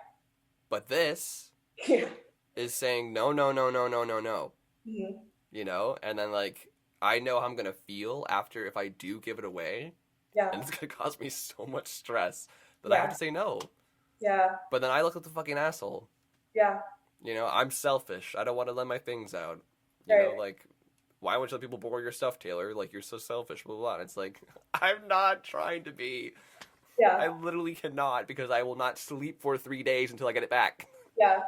Speaker 1: But this
Speaker 2: yeah,
Speaker 1: is saying no, no, no, no, no, no, no.
Speaker 2: mhm,
Speaker 1: You know, and then like I know how I'm going to feel after if I do give it away,
Speaker 2: yeah,
Speaker 1: and it's going to cause me so much stress that I have
Speaker 2: yeah,
Speaker 1: to say no.
Speaker 2: yeah,
Speaker 1: But then I look like the fucking asshole.
Speaker 2: yeah,
Speaker 1: You know, I'm selfish. I don't want to let my things out. You know,
Speaker 2: right,
Speaker 1: like, why would you let people borrow your stuff, Taylor? Like, you're so selfish, blah, blah, blah. And it's like, I'm not trying to be.
Speaker 2: yeah,
Speaker 1: I literally cannot because I will not sleep for 3 days until I get it back.
Speaker 2: yeah.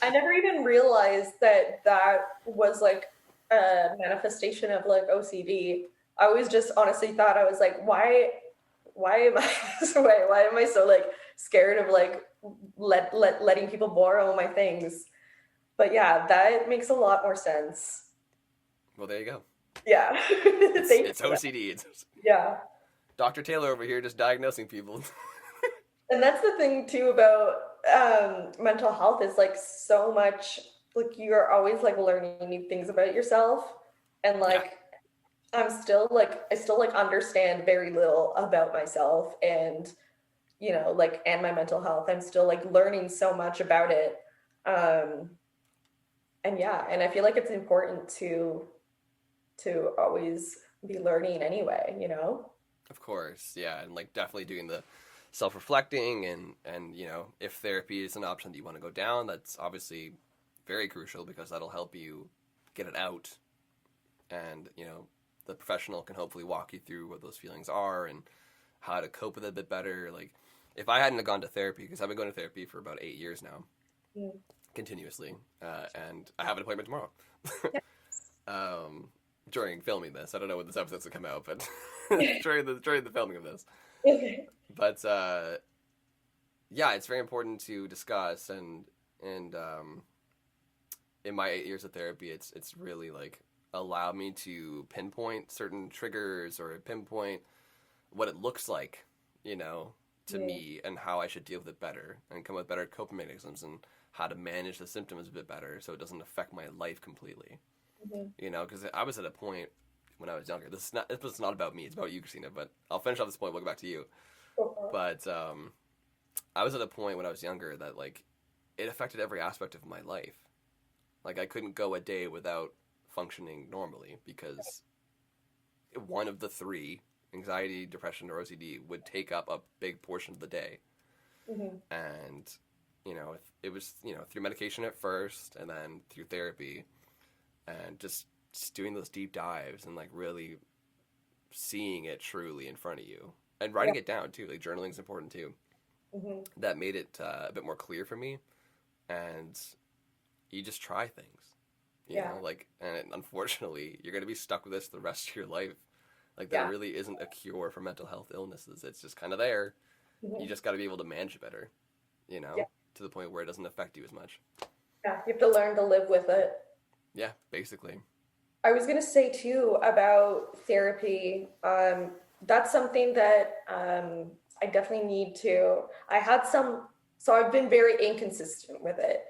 Speaker 2: I never even realized that that was like a manifestation of like OCD. I always just honestly thought I was like, why am I this way? Why am I so like scared of like letting people borrow my things? But yeah, that makes a lot more sense.
Speaker 1: Well, there you go.
Speaker 2: Yeah. Thank you
Speaker 1: It's
Speaker 2: for that.
Speaker 1: OCD. It's
Speaker 2: Yeah.
Speaker 1: Dr. Taylor over here just diagnosing people.
Speaker 2: And that's the thing too about mental health is like so much like you're always like learning new things about yourself. And
Speaker 1: Yeah,
Speaker 2: like I still like understand very little about myself and like and my mental health. I'm still like learning so much about it. Um and yeah, and I feel like it's important to always be learning anyway.
Speaker 1: of course. Yeah, and like definitely doing the self-reflecting and if therapy is an option that you want to go down, that's obviously very crucial because that'll help you get it out and the professional can hopefully walk you through what those feelings are and how to cope with it a bit better. Like if I hadn't have gone to therapy, because I've been going to therapy for about 8 years now,
Speaker 2: Mm.
Speaker 1: continuously, and I have an appointment tomorrow.
Speaker 2: Yeah.
Speaker 1: um, during filming this, I don't know when this episode's gonna come out, but during the filming of this.
Speaker 2: Okay.
Speaker 1: But yeah, it's very important to discuss, and in my 8 years of therapy, it's really like allowed me to pinpoint certain triggers or pinpoint what it looks like, you know, to
Speaker 2: Mm.
Speaker 1: me and how I should deal with it better and come up with better coping mechanisms and how to manage the symptoms a bit better so it doesn't affect my life completely.
Speaker 2: Mhm.
Speaker 1: You know, because I was at a point when I was younger. This was not about me. It's about you, Christina. But I'll finish off this point. We'll go back to you.
Speaker 2: Go for it.
Speaker 1: But I was at a point when I was younger that like it affected every aspect of my life. Like I couldn't go a day without functioning normally because one of the three, anxiety, depression, or OCD, would take up a big portion of the day.
Speaker 2: Mhm.
Speaker 1: And you know, it was through medication at first, and then through therapy, and just doing those deep dives and like really seeing it truly in front of you and
Speaker 2: Yeah.
Speaker 1: writing it down too. Like journaling is important too.
Speaker 2: Mhm.
Speaker 1: That made it a bit more clear for me, and you just try things,
Speaker 2: Yeah.
Speaker 1: like, and unfortunately, you're gonna be stuck with this the rest of your life. Like there
Speaker 2: Yeah.
Speaker 1: really isn't a cure for mental health illnesses. It's just kind of there. You
Speaker 2: Mhm.
Speaker 1: just got to be able to manage it better,
Speaker 2: Yeah.
Speaker 1: to the point where it doesn't affect you as much.
Speaker 2: Yeah. You have to learn to live with it.
Speaker 1: Yeah, basically.
Speaker 2: I was going to say too about therapy. That's something that I definitely need to. I had some, so I've been very inconsistent with it.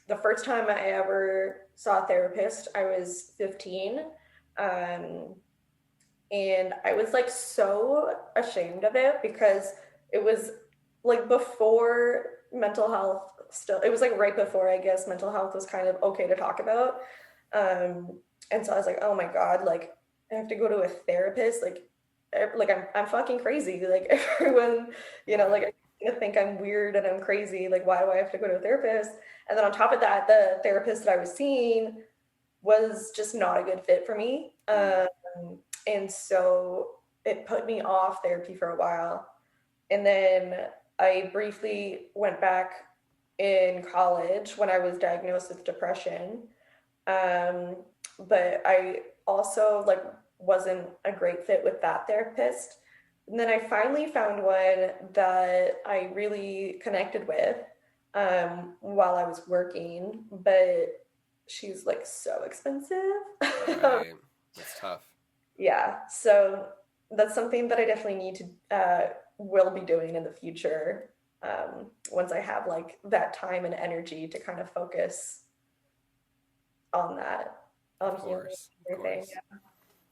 Speaker 2: The first time I ever saw a therapist, I was 15. Um, and I was like so ashamed of it because it was like before mental health still, it was like right before I guess mental health was kind of okay to talk about. Um, and so I was like, oh my God, like I have to go to a therapist. Like I'm fucking crazy. Like everyone, like
Speaker 1: Right.
Speaker 2: I think I'm weird and I'm crazy. Like, why do I have to go to a therapist? And then on top of that, the therapist that I was seeing was just not a good fit for me.
Speaker 1: Mm.
Speaker 2: And so it put me off therapy for a while. And then I briefly went back in college when I was diagnosed with depression. Um, but I also like wasn't a great fit with that therapist. And then I finally found one that I really connected with while I was working, but she's like so expensive.
Speaker 1: Right. That's tough.
Speaker 2: Yeah, so that's something that I definitely need to will be doing in the future once I have like that time and energy to kind of focus on that,
Speaker 1: Of
Speaker 2: on healing
Speaker 1: course. Of
Speaker 2: everything.
Speaker 1: course.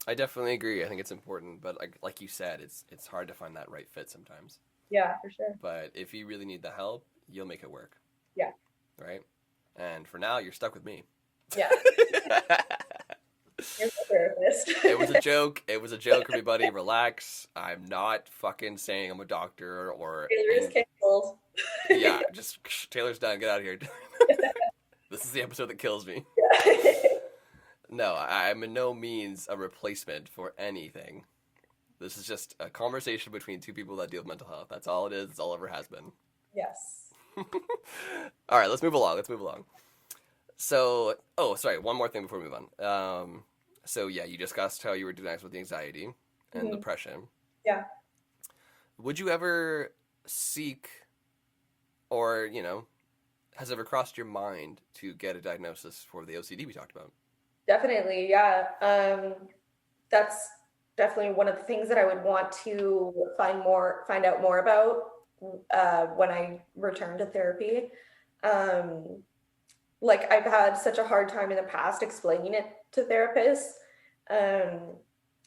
Speaker 1: I definitely agree. I think it's important, but like you said, it's hard to find that right fit sometimes.
Speaker 2: Yeah, for sure.
Speaker 1: But if you really need the help, you'll make it work,
Speaker 2: Yeah,
Speaker 1: right? And for now, you're stuck with me.
Speaker 2: yeah. You're the therapist.
Speaker 1: It was a joke. It was a joke, everybody. Relax. I'm not fucking saying I'm a doctor or
Speaker 2: Taylor is
Speaker 1: in.
Speaker 2: canceled.
Speaker 1: Yeah, just Taylor's done. Get out of here. This is the episode that kills me.
Speaker 2: Yeah.
Speaker 1: No, I'm in no means a replacement for anything. This is just a conversation between two people that deal with mental health. That's all it is. It's all it ever has been.
Speaker 2: Yes.
Speaker 1: All right, let's move along. Let's move along. So, oh, sorry, one more thing before we move on. So yeah, you discussed how you were diagnosed with the anxiety and
Speaker 2: Mhm.
Speaker 1: depression.
Speaker 2: Yeah.
Speaker 1: Would you ever seek, or has it ever crossed your mind to get a diagnosis for the OCD we talked about?
Speaker 2: Definitely. Yeah. That's definitely one of the things that I would want to find out more about when I return to therapy. Um, like I've had such a hard time in the past explaining it to therapists. Um,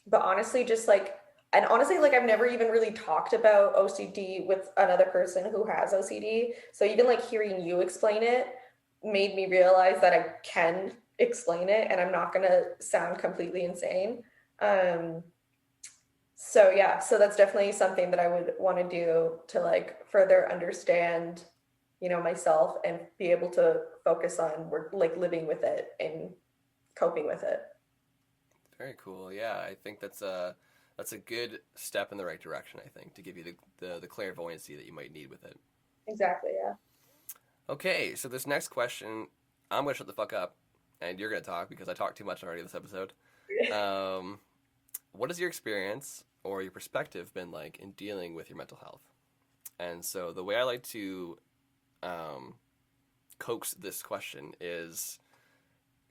Speaker 2: but honestly, like I've never even really talked about OCD with another person who has OCD. So even like hearing you explain it made me realize that I can explain it and I'm not gonna sound completely insane. Um, so yeah, so that's definitely something that I would want to do to like further understand, myself and be able to focus on work, like living with it and coping with it.
Speaker 1: Very cool. Yeah, I think That's a good step in the right direction, I think, to give you the clairvoyancy that you might need with it.
Speaker 2: Exactly, yeah.
Speaker 1: Okay, so this next question, I'm gonna shut the fuck up, and you're gonna talk because I talked too much already this episode. Um, what has your experience or your perspective been like in dealing with your mental health? And so the way I like to um, coax this question is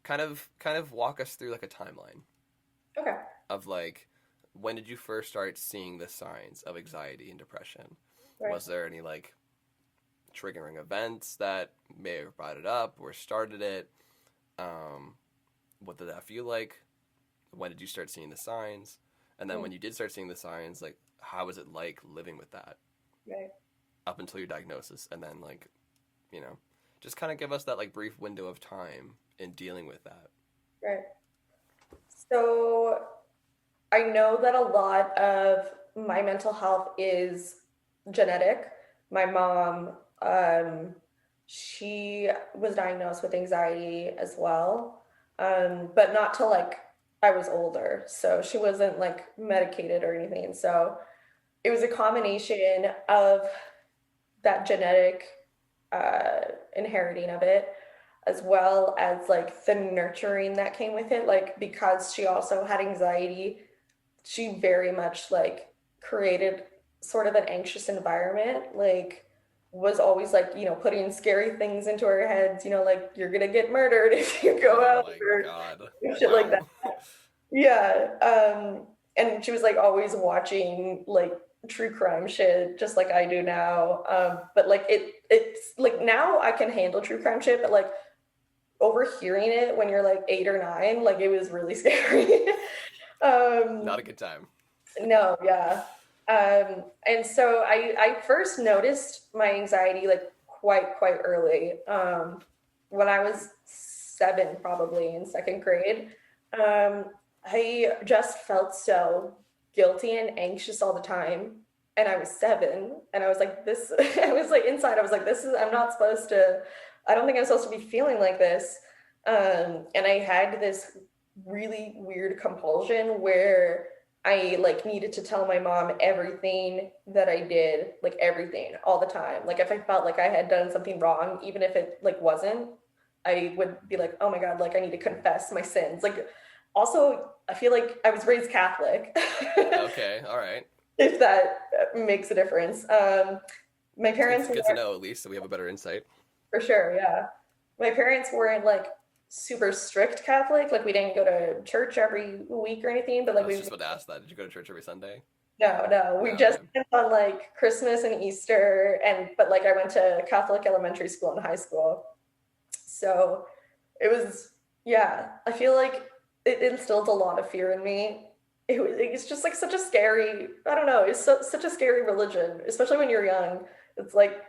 Speaker 1: kind of walk us through like a timeline
Speaker 2: Okay.
Speaker 1: of like when did you first start seeing the signs of anxiety and depression?
Speaker 2: Right.
Speaker 1: Was there any like triggering events that may have brought it up or started it? Um, what did that feel like? When did you start seeing the signs? And then
Speaker 2: Mm,
Speaker 1: when you did start seeing the signs, like how was it like living with that
Speaker 2: right.
Speaker 1: up until your diagnosis? And then like, you know, just kind of give us that like brief window of time in dealing with that.
Speaker 2: Right. So I know that a lot of my mental health is genetic. My mom, she was diagnosed with anxiety as well, but not till like I was older. So she wasn't like medicated or anything. So it was a combination of that genetic uh, inheriting of it, as well as like the nurturing that came with it. Like because she also had anxiety, she very much like created sort of an anxious environment. Like was always like putting scary things into our heads. Like you're gonna get murdered if you go
Speaker 1: Oh
Speaker 2: out
Speaker 1: my
Speaker 2: or
Speaker 1: god.
Speaker 2: shit like that.
Speaker 1: Wow.
Speaker 2: Yeah. And she was like always watching like true crime shit, just like I do now. But like it's like now I can handle true crime shit, but like overhearing it when you're like 8 or 9, like it was really scary.
Speaker 1: Not
Speaker 2: um,
Speaker 1: a good time.
Speaker 2: no, yeah. And so I first noticed my anxiety like quite early. When I was 7, probably in second grade. Um, I just felt so guilty and anxious all the time. And I was 7, and I was like, this, I was like inside, I was like, this is, I'm not supposed to, I don't think I'm supposed to be feeling like this. And I had this really weird compulsion where I like needed to tell my mom everything that I did, like everything all the time. Like if I felt like I had done something wrong, even if it like wasn't, I would be like, oh my God, like I need to confess my sins. Like also, I feel like I was raised Catholic,
Speaker 1: Okay, all right.
Speaker 2: if that makes a difference. My
Speaker 1: It's
Speaker 2: parents
Speaker 1: good to know at least so we have a better insight.
Speaker 2: for sure, yeah. My parents weren't like super strict Catholic. Like we didn't go to church every week or anything, but
Speaker 1: I
Speaker 2: like
Speaker 1: was
Speaker 2: we
Speaker 1: just about to ask that. Did you go to church every Sunday?
Speaker 2: no,
Speaker 1: No,
Speaker 2: we
Speaker 1: okay.
Speaker 2: just went on like Christmas and Easter, and but like I went to Catholic elementary school and high school. So it was, yeah, I feel like it instilled a lot of fear in me. It's just like such a scary, I don't know, such a scary religion, especially when you're young. It's like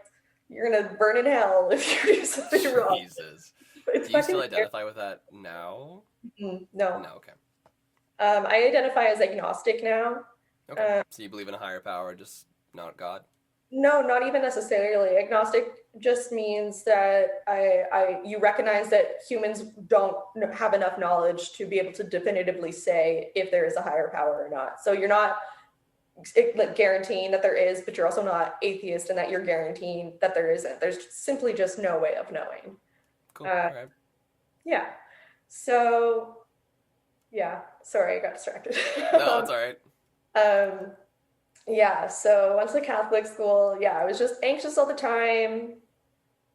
Speaker 2: you're gonna burn in hell if you do something wrong.
Speaker 1: Jesus.
Speaker 2: It's
Speaker 1: Do you still
Speaker 2: fucking scary.
Speaker 1: identify with that now?
Speaker 2: No.
Speaker 1: No, okay.
Speaker 2: I identify as agnostic now.
Speaker 1: Okay.
Speaker 2: Um,
Speaker 1: So you believe in a higher power, just not God?
Speaker 2: No, not even necessarily. Agnostic just means that you recognize that humans don't have enough knowledge to be able to definitively say if there is a higher power or not. So you're not like guaranteeing that there is, but you're also not atheist in that you're guaranteeing that there isn't. There's simply just no way of knowing.
Speaker 1: Cool.
Speaker 2: Uh,
Speaker 1: All right.
Speaker 2: yeah. So yeah. Sorry, I got distracted.
Speaker 1: No, it's all right.
Speaker 2: um, yeah. So went to Catholic school. Yeah, I was just anxious all the time.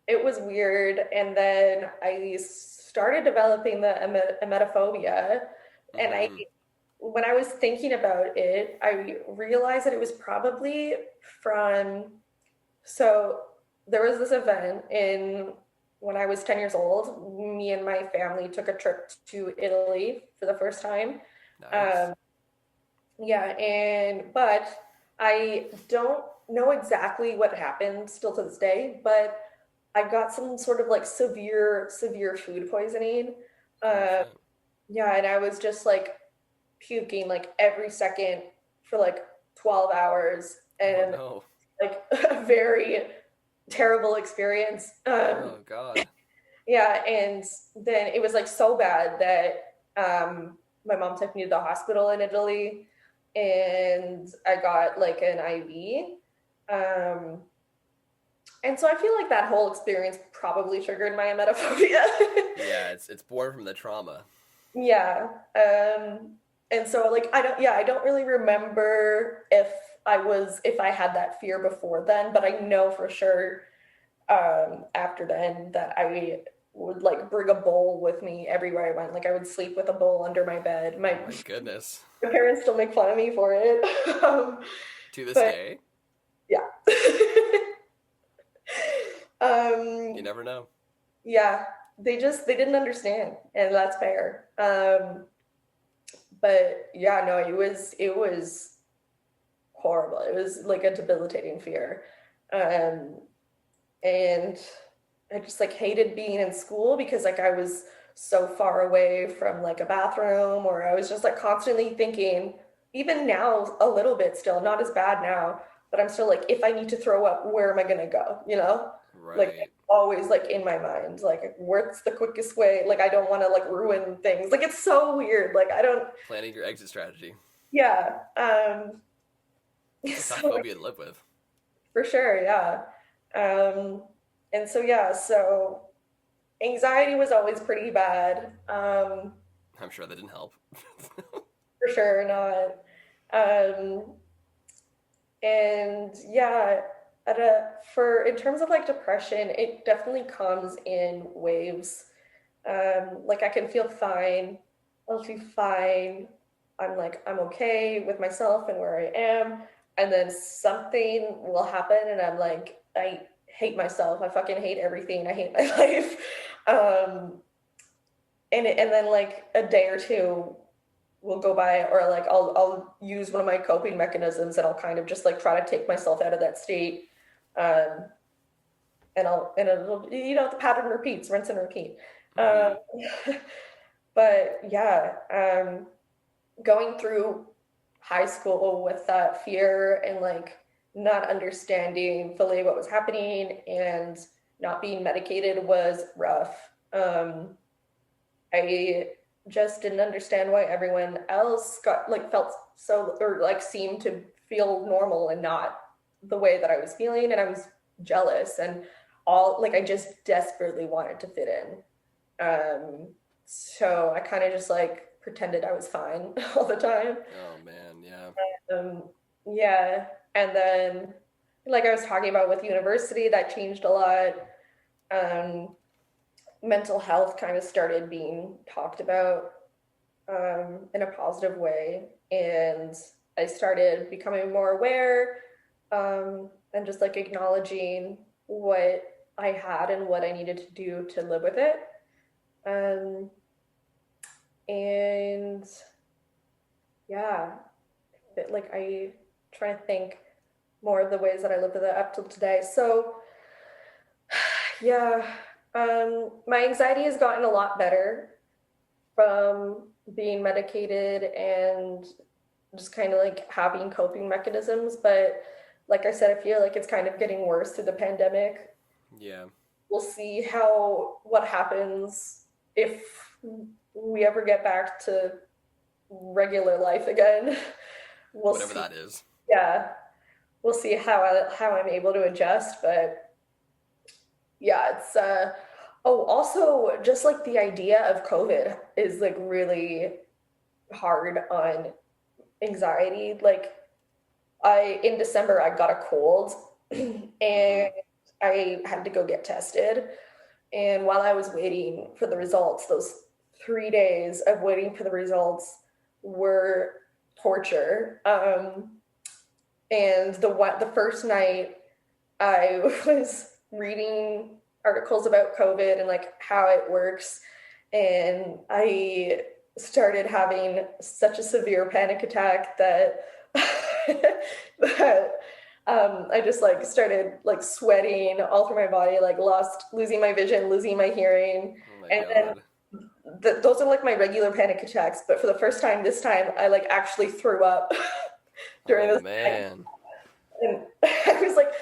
Speaker 2: It was weird. And then I started developing the emetophobia. And
Speaker 1: Mm-hmm.
Speaker 2: when I was thinking about it, I realized that it was probably from, so there was this event in when I was 10 years old. Me and my family took a trip to Italy for the first time.
Speaker 1: Nice.
Speaker 2: Um, yeah, but I don't know exactly what happened still to this day, but I got some sort of like severe food poisoning.
Speaker 1: Oh
Speaker 2: Uh,
Speaker 1: shit.
Speaker 2: yeah, and I was just like puking like every second for like 12 hours,
Speaker 1: Oh
Speaker 2: and
Speaker 1: no.
Speaker 2: like a very terrible experience.
Speaker 1: Oh god.
Speaker 2: Yeah, and then it was like so bad that my mom took me to the hospital in Italy. and I got like an IV. Um, and so I feel like that whole experience probably triggered my emetophobia.
Speaker 1: Yeah, it's born from the trauma.
Speaker 2: Yeah. And so like I don't really remember if I had that fear before then, but I know for sure after then that I would like bring a bowl with me everywhere I went. Like I would sleep with a bowl under my bed.
Speaker 1: Oh my goodness.
Speaker 2: My parents still make fun of me for it.
Speaker 1: To this
Speaker 2: But
Speaker 1: day,
Speaker 2: yeah.
Speaker 1: you
Speaker 2: um
Speaker 1: never know.
Speaker 2: yeah, they didn't understand, and that's fair. But yeah, no, it was horrible. It was like a debilitating fear. Um, and I just like hated being in school because like I was so far away from like a bathroom, or I was just like constantly thinking, even now a little bit still, not as bad now, but I'm still like, if I need to throw up, where am I gonna go? You know? Like
Speaker 1: Right.
Speaker 2: always like in my mind, like where's the quickest way? Like I don't want to like ruin things. Like it's so weird. Like I don't
Speaker 1: Planning your exit strategy.
Speaker 2: yeah.
Speaker 1: It's a tough
Speaker 2: So
Speaker 1: phobia to live with.
Speaker 2: for sure, yeah. Um, and so yeah, so anxiety was always pretty bad.
Speaker 1: I'm sure that didn't help.
Speaker 2: For sure not. Um, and yeah, for in terms of like depression, it definitely comes in waves. Like I can feel fine, I'll feel fine. I'm like I'm okay with myself and where I am, and then something will happen, and I'm like I hate myself. I fucking hate everything. I hate my life. Um, and then like a day or two will go by, or like I'll use one of my coping mechanisms, and I'll kind of just like try to take myself out of that state. Um, and it'll, you know, the pattern repeats, rinse and repeat.
Speaker 1: Hmm.
Speaker 2: Um, but yeah, going through high school with that fear and like not understanding fully what was happening and not being medicated was rough. I just didn't understand why everyone else got like felt so or like seemed to feel normal and not the way that I was feeling, and I was jealous and all like I just desperately wanted to fit in. So I kind of just like pretended I was fine all the time.
Speaker 1: Oh man, yeah.
Speaker 2: Um, yeah, and then like I was talking about with university, that changed a lot. Um, Mental health kind of started being talked about in a positive way. And I started becoming more aware and just like acknowledging what I had and what I needed to do to live with it. Um, and yeah, like I try to think more of the ways that I lived with it up till today. So yeah, my anxiety has gotten a lot better from being medicated and just kind of like having coping mechanisms. But like I said, I feel like it's kind of getting worse through the pandemic.
Speaker 1: Yeah.
Speaker 2: We'll see how what happens if we ever get back to regular life again. We'll
Speaker 1: Whatever
Speaker 2: see.
Speaker 1: that is.
Speaker 2: Yeah, we'll see how I'm able to adjust. But yeah, it's oh, also just like the idea of COVID is like really hard on anxiety. Like I in December I got a cold
Speaker 1: Hmm.
Speaker 2: and I had to go get tested. And while I was waiting for the results, those 3 days of waiting for the results were torture. And the first night I was reading articles about COVID and like how it works, and I started having such a severe panic attack that that I just like started like sweating all through my body, like losing my vision, losing my hearing,
Speaker 1: Oh my
Speaker 2: and then
Speaker 1: god.
Speaker 2: those are like my regular panic attacks. But for the first time this time, I like actually threw up during
Speaker 1: Oh
Speaker 2: this time,
Speaker 1: man.
Speaker 2: and I was like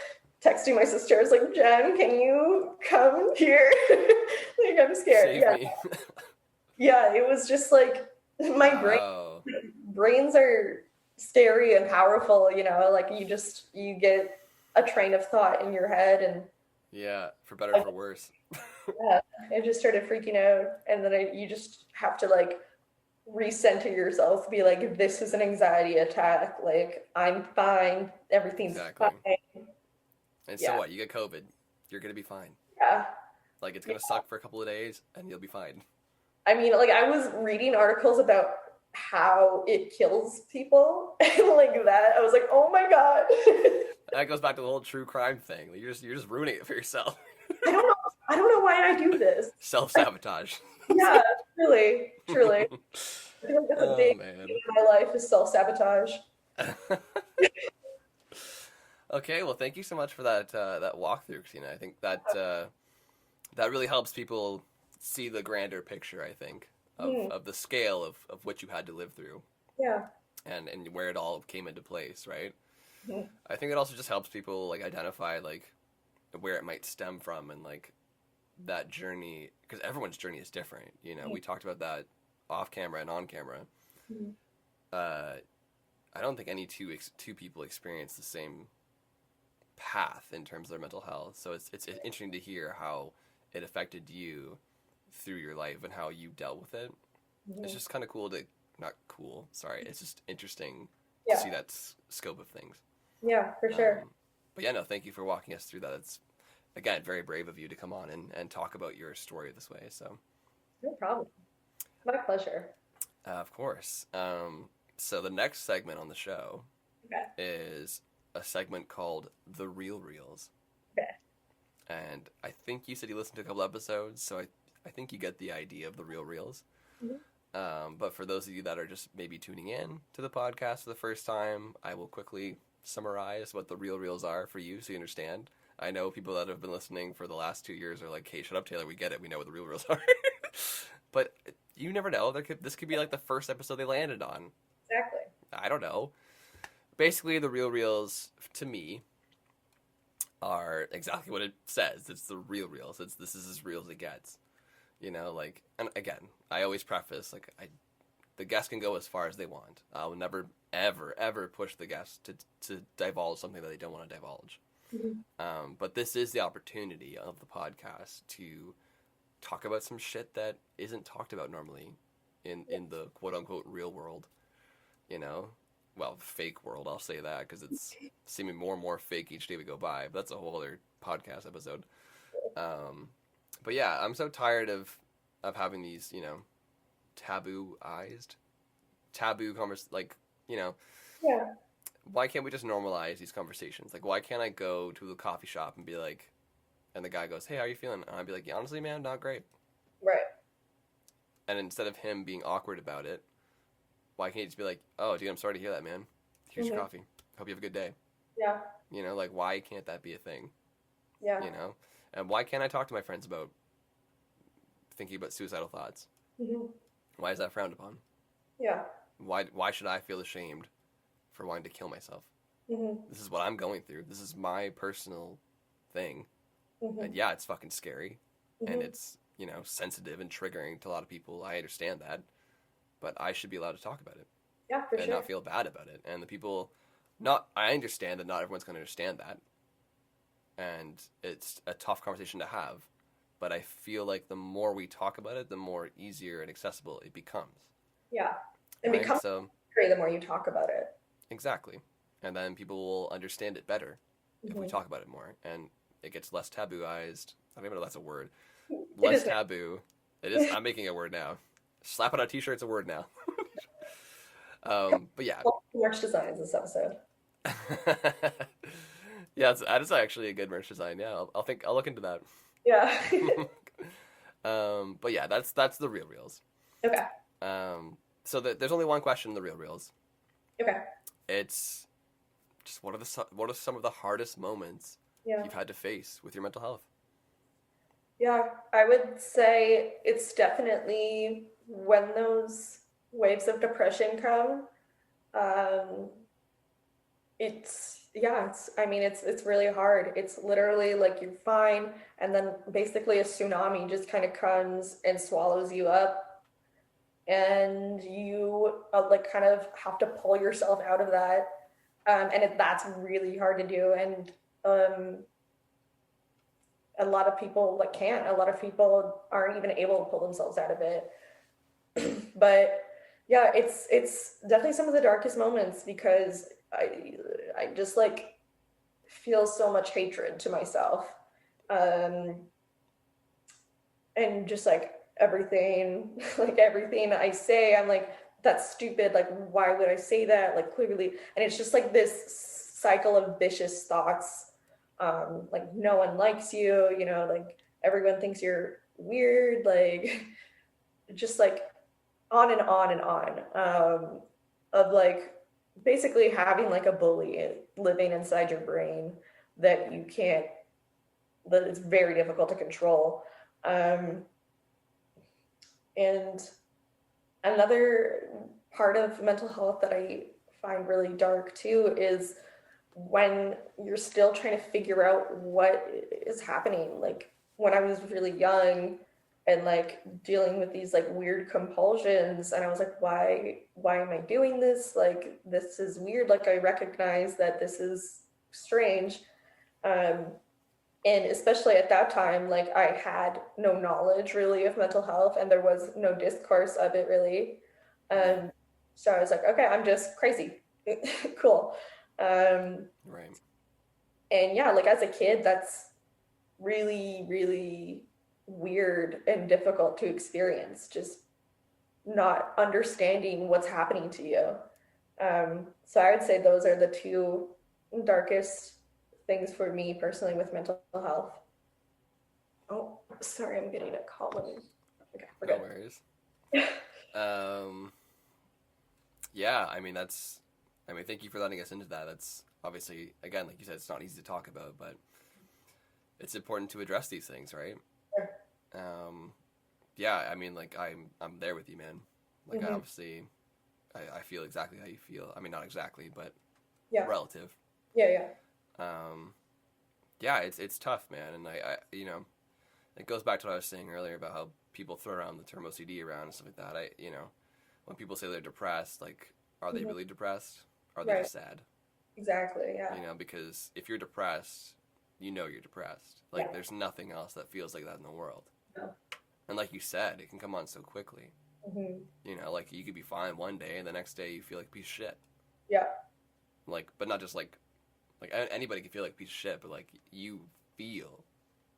Speaker 2: texting my sister. I was like, Jen, can you come here? Like I'm scared.
Speaker 1: Save
Speaker 2: Yeah,
Speaker 1: me.
Speaker 2: yeah. It was just like my
Speaker 1: Wow.
Speaker 2: brains are. scary and powerful, you know, like you get a train of thought in your head, and
Speaker 1: Yeah, for better or
Speaker 2: I,
Speaker 1: for worse.
Speaker 2: yeah, I just started freaking out, and then you just have to like recenter yourself, be like, this is an anxiety attack, like I'm fine, everything's
Speaker 1: Exactly.
Speaker 2: fine.
Speaker 1: And so
Speaker 2: Yeah,
Speaker 1: what? You get COVID, you're gonna be fine.
Speaker 2: yeah,
Speaker 1: Like it's
Speaker 2: yeah.
Speaker 1: gonna suck for a couple of days, and you'll be fine.
Speaker 2: I mean, like I was reading articles about how it kills people and like that. I was like, oh my God.
Speaker 1: That goes back to the whole true crime thing. Like, you're just ruining it for yourself.
Speaker 2: I don't know. I don't know why I do this.
Speaker 1: Self
Speaker 2: I,
Speaker 1: sabotage.
Speaker 2: yeah, truly, truly. I feel like that's a
Speaker 1: Oh
Speaker 2: big thing
Speaker 1: man.
Speaker 2: in my life is self-sabotage.
Speaker 1: Okay, well, thank you so much for that walkthrough, Christina. I think that really helps people see the grander picture. I think
Speaker 2: Mhm.
Speaker 1: of the scale of what you had to live through
Speaker 2: Yeah.
Speaker 1: and where it all came into place, right?
Speaker 2: Mhm.
Speaker 1: I think it also just helps people like identify like where it might stem from and like that journey because everyone's journey is different. You know, we talked about that off camera and on camera.
Speaker 2: Mhm.
Speaker 1: Uh, I don't think any two people experience the same path in terms of their mental health. So it's interesting to hear how it affected you through your life and how you dealt with it. It's
Speaker 2: Mhm.
Speaker 1: just kind of cool to not cool. Sorry, it's just interesting to
Speaker 2: Yeah.
Speaker 1: see that scope of things.
Speaker 2: Yeah, for sure.
Speaker 1: Um, but yeah, no, thank you for walking us through that. It's again very brave of you to come on and talk about your story this way. So
Speaker 2: No problem. My pleasure.
Speaker 1: of course. So the next segment on the show
Speaker 2: Okay.
Speaker 1: is a segment called The Real Reels.
Speaker 2: Okay.
Speaker 1: And I think you said you listened to a couple episodes, so I think you get the idea of The Real Reels.
Speaker 2: Mhm.
Speaker 1: But for those of you that are just maybe tuning in to the podcast for the first time, I will quickly summarize what The Real Reels are for you so you understand. I know people that have been listening for the last 2 years are like, hey, shut up, Taylor, we get it. We know what The Real Reels are. But you never know. This could be like the first episode they landed on.
Speaker 2: Exactly.
Speaker 1: I don't know. Basically, The Real Reels, to me, are exactly what it says. It's the real reels. This is as real as it gets. You know, like, and again, I always preface like the guests can go as far as they want. I will never ever ever push the guests to divulge something that they don't want to divulge.
Speaker 2: Mhm.
Speaker 1: But this is the opportunity of the podcast to talk about some shit that isn't talked about normally in the quote unquote real world. You know, well, fake world. I'll say that because it's seeming more and more fake each day we go by. But that's a whole other podcast episode. Um, but yeah, I'm so tired of having these, you know, taboo convers like, you know,
Speaker 2: Yeah.
Speaker 1: why can't we just normalize these conversations? Like, why can't I go to the coffee shop and be like, and the guy goes, "Hey, how are you feeling?" And I'd be like, "Yeah, honestly, man, not great."
Speaker 2: Right.
Speaker 1: And instead of him being awkward about it, why can't he just be like, "Oh, dude, I'm sorry to hear that, man. Here's your
Speaker 2: Mhm.
Speaker 1: coffee. Hope you have a good day."
Speaker 2: Yeah.
Speaker 1: You know, like why can't that be a thing?
Speaker 2: Yeah.
Speaker 1: You know, and why can't I talk to my friends about thinking about suicidal thoughts?
Speaker 2: Mhm.
Speaker 1: Why is that frowned upon?
Speaker 2: Yeah.
Speaker 1: Why should I feel ashamed for wanting to kill myself?
Speaker 2: Mhm.
Speaker 1: This is what I'm going through. This is my personal thing. And
Speaker 2: Mhm.
Speaker 1: yeah, it's fucking scary and
Speaker 2: Mhm.
Speaker 1: it's, you know, sensitive and triggering to a lot of people. I understand that, but I should be allowed to talk about it
Speaker 2: Yeah, for
Speaker 1: and
Speaker 2: sure.
Speaker 1: not feel bad about it. And the people not I understand that not everyone's going to understand that. And it's a tough conversation to have, but I feel like the more we talk about it, the more easier and accessible it becomes.
Speaker 2: Yeah. It
Speaker 1: Right?
Speaker 2: becomes
Speaker 1: So,
Speaker 2: scary the more you talk about it.
Speaker 1: exactly. And then people will understand it better if we
Speaker 2: Mhm.
Speaker 1: talk about it more and it gets less tabooized. I don't even know if that's a word.
Speaker 2: It
Speaker 1: Less
Speaker 2: is
Speaker 1: taboo. It is. I'm making a word now. Slap it on a t-shirt. It's a word now. But yeah.
Speaker 2: merch designs this episode.
Speaker 1: Yeah, that is actually a good merch design. Yeah, I'll look into that.
Speaker 2: Yeah.
Speaker 1: But yeah, that's the real reels.
Speaker 2: Okay.
Speaker 1: So there's only one question in the real reels.
Speaker 2: Okay.
Speaker 1: It's just what are some of the hardest moments
Speaker 2: Yeah.
Speaker 1: you've had to face with your mental health?
Speaker 2: Yeah. I would say it's definitely when those waves of depression come. Um, I mean, it's really hard. It's literally like you're fine, and then basically a tsunami just kind of comes and swallows you up. and you like kind of have to pull yourself out of that, and that's really hard to do. And um, a lot of people like can't. A lot of people aren't even able to pull themselves out of it. But yeah, it's definitely some of the darkest moments because I just like feel so much hatred to myself, um, and just like everything, like everything I say, I'm like, that's stupid. Like, why would I say that? Like, clearly, and it's just like this cycle of vicious thoughts. Like, no one likes you, you know, like everyone thinks you're weird, like, just like on and on and on, of like basically having like a bully living inside your brain that you can't, that it's very difficult to control. Um, and another part of mental health that I find really dark too is when you're still trying to figure out what is happening. Like when I was really young and like dealing with these like weird compulsions, and I was like, why am I doing this? Like this is weird. Like I recognize that this is strange. Um, and especially at that time, like I had no knowledge really of mental health, and there was no discourse of it really.
Speaker 1: Yeah.
Speaker 2: um so I was like, okay, I'm just crazy. Cool. um
Speaker 1: Right.
Speaker 2: and yeah, like as a kid, that's really really weird and difficult to experience, just not understanding what's happening to you. So I would say those are the two darkest things for me personally with mental health. Oh, sorry, I'm getting a call. Okay, we're
Speaker 1: No
Speaker 2: good.
Speaker 1: worries. Um, yeah, I mean that's. I mean, thank you for letting us into that. That's obviously, again, like you said, it's not easy to talk about, but it's important to address these things, right? Um, yeah, I mean, like I'm there with you, man. Like I
Speaker 2: Mm-hmm.
Speaker 1: obviously, I feel exactly how you feel. I mean, not exactly, but
Speaker 2: Yeah,
Speaker 1: relative.
Speaker 2: yeah, yeah.
Speaker 1: Um, yeah, it's tough, man, and you know, it goes back to what I was saying earlier about how people throw around the term OCD around and stuff like that. You know, when people say they're depressed, like, are they
Speaker 2: Mm-hmm.
Speaker 1: really depressed? Or are they
Speaker 2: Right,
Speaker 1: just sad?
Speaker 2: exactly. Yeah,
Speaker 1: You know, because if you're depressed, you know you're depressed. Like,
Speaker 2: yeah.
Speaker 1: there's nothing else that feels like that in the world.
Speaker 2: No.
Speaker 1: And like you said, it can come on so quickly.
Speaker 2: Mm-hmm.
Speaker 1: You know, like you could be fine one day, and the next day you feel like a piece of shit.
Speaker 2: Yeah,
Speaker 1: Like, but not just like anybody can feel like a piece of shit, but like you feel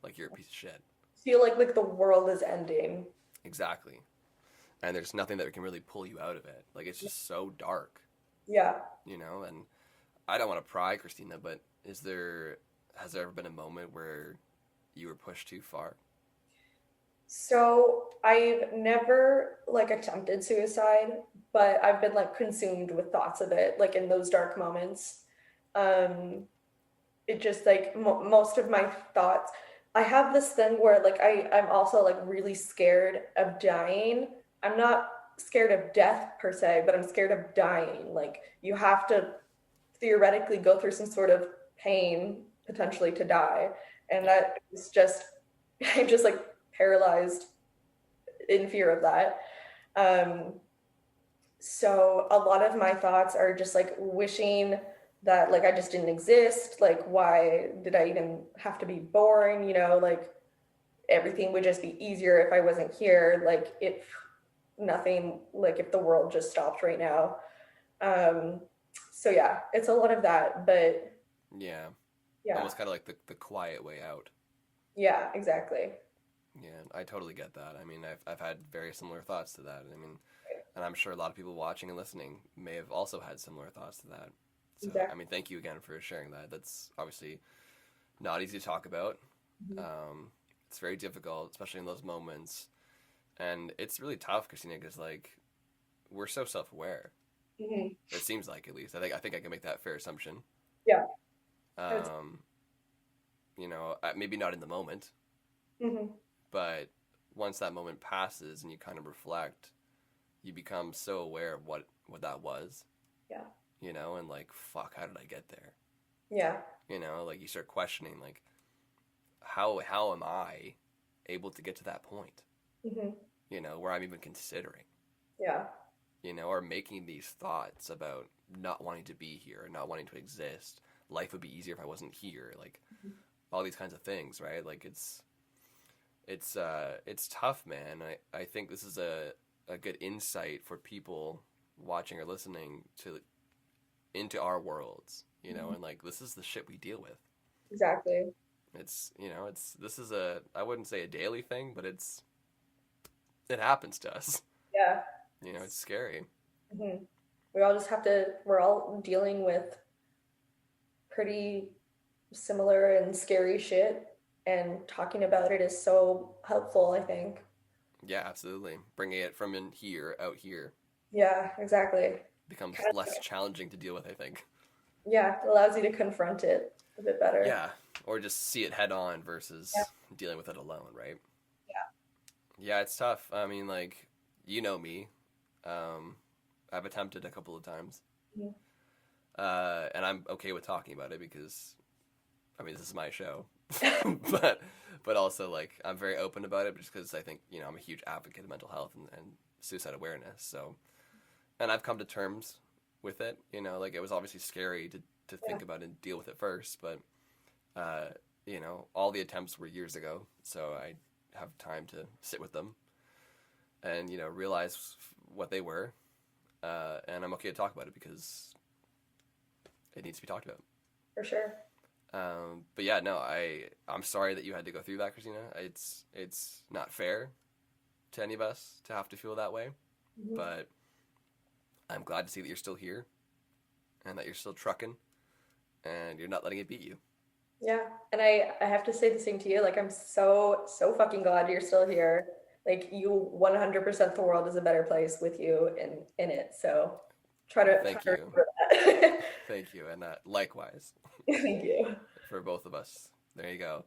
Speaker 1: like you're a piece of shit.
Speaker 2: feel like the world is ending.
Speaker 1: Exactly. And there's nothing that can really pull you out of it. Like it's just so dark,
Speaker 2: Yeah.
Speaker 1: you know. And I don't want to pry, Christina, but has there ever been a moment where you were pushed too far?
Speaker 2: So I've never like attempted suicide, but I've been like consumed with thoughts of it, like in those dark moments. Um, it just like most of my thoughts, I have this thing where like I'm also like really scared of dying. I'm not scared of death per se, but I'm scared of dying. Like you have to theoretically go through some sort of pain potentially to die, and
Speaker 1: Yeah.
Speaker 2: that is just I'm just like paralyzed in fear of that. um so a lot of my thoughts are just like wishing that like I just didn't exist. Like why did I even have to be born, you know, like everything would just be easier if I wasn't here, like if nothing, like if the world just stopped right now. um so yeah, it's a lot of that, but
Speaker 1: Yeah.
Speaker 2: yeah.
Speaker 1: Almost kind of like the quiet way out.
Speaker 2: Yeah, exactly.
Speaker 1: Yeah, I totally get that. I mean, I've had very similar thoughts to that. I mean, and I'm sure a lot of people watching and listening may have also had similar thoughts to that. So, I
Speaker 2: Exactly.
Speaker 1: mean, thank you again for sharing that. That's obviously not easy to talk about.
Speaker 2: Mhm.
Speaker 1: Um, it's very difficult, especially in those moments. And it's really tough, Christina, because like we're so self-aware.
Speaker 2: Mhm.
Speaker 1: It seems like, at least. I think I can make that fair assumption.
Speaker 2: Yeah.
Speaker 1: Um, you know, maybe not in the moment,
Speaker 2: Mhm.
Speaker 1: but once that moment passes and you kind of reflect, you become so aware of what that was,
Speaker 2: Yeah.
Speaker 1: you know, and like, fuck, how did I get there?
Speaker 2: Yeah.
Speaker 1: You know, like you start questioning, like, how am I able to get to that point?
Speaker 2: Mhm.
Speaker 1: You know, where I'm even considering.
Speaker 2: Yeah.
Speaker 1: or making these thoughts about not wanting to be here, not wanting to exist. Life would be easier if I wasn't here. Like all these kinds of things, right? Like it's tough, man. I think this is a good insight for people watching or listening to into our worlds,
Speaker 2: Mhm.
Speaker 1: and like this is the shit we deal with.
Speaker 2: Exactly.
Speaker 1: It's this is a I wouldn't say a daily thing, but it happens to us.
Speaker 2: Yeah.
Speaker 1: It's scary.
Speaker 2: Mhm. We're all dealing with pretty similar and scary shit, and talking about it is so helpful, I think.
Speaker 1: Yeah, absolutely. Bringing it from in here out here
Speaker 2: Yeah, exactly.
Speaker 1: becomes
Speaker 2: Kind of,
Speaker 1: less challenging to deal with, I think.
Speaker 2: yeah, it allows you to confront it a bit better.
Speaker 1: Yeah, or just see it head on
Speaker 2: Yeah,
Speaker 1: versus dealing with it alone, right?
Speaker 2: yeah.
Speaker 1: Yeah, it's tough. I mean, like, you know me. Um, I've attempted a couple of times.
Speaker 2: Mhm.
Speaker 1: And I'm okay with talking about it because, I mean, this is my show. but but also, like, I'm very open about it just because I think, I'm a huge advocate of mental health and suicide awareness. So, and I've come to terms with it. Like, it was obviously scary to
Speaker 2: Yeah,
Speaker 1: think about and deal with it first, but, uh, all the attempts were years ago. So I have time to sit with them and, realize what they were. And I'm okay to talk about it because it needs to be talked about.
Speaker 2: for sure.
Speaker 1: But yeah, no, I'm sorry that you had to go through that, Christina. It's not fair to any of us to have to feel that way,
Speaker 2: Mhm.
Speaker 1: but I'm glad to see that you're still here and that you're still trucking and you're not letting it beat you.
Speaker 2: Yeah, and I have to say the same to you. Like, I'm so fucking glad you're still here. Like, you 100% the world is a better place with you in it. So
Speaker 1: Well,
Speaker 2: try
Speaker 1: thank
Speaker 2: to
Speaker 1: you,
Speaker 2: remember that.
Speaker 1: thank you, and likewise
Speaker 2: Thank you.
Speaker 1: for both of us. There you go.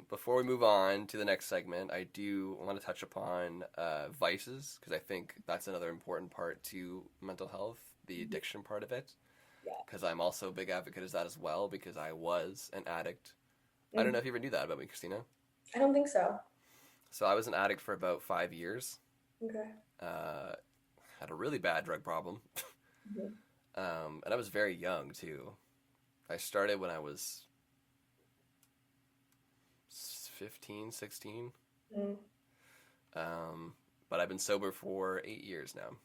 Speaker 1: Before we move on to the next segment, I do want to touch upon vices because I think that's another important part to mental health, the
Speaker 2: Mhm.
Speaker 1: addiction part of it.
Speaker 2: Yeah.
Speaker 1: Because I'm also a big advocate of that as well because I was an addict. I don't
Speaker 2: Mhm.
Speaker 1: know if you ever knew that about me, Christina.
Speaker 2: I don't think so.
Speaker 1: So I was an addict for about 5 years.
Speaker 2: Okay.
Speaker 1: Uh, had a really bad drug problem,
Speaker 2: Mhm.
Speaker 1: and I was very young too. I started when I was 15, 16.
Speaker 2: Mhm.
Speaker 1: Um, but I've been sober for 8 years now.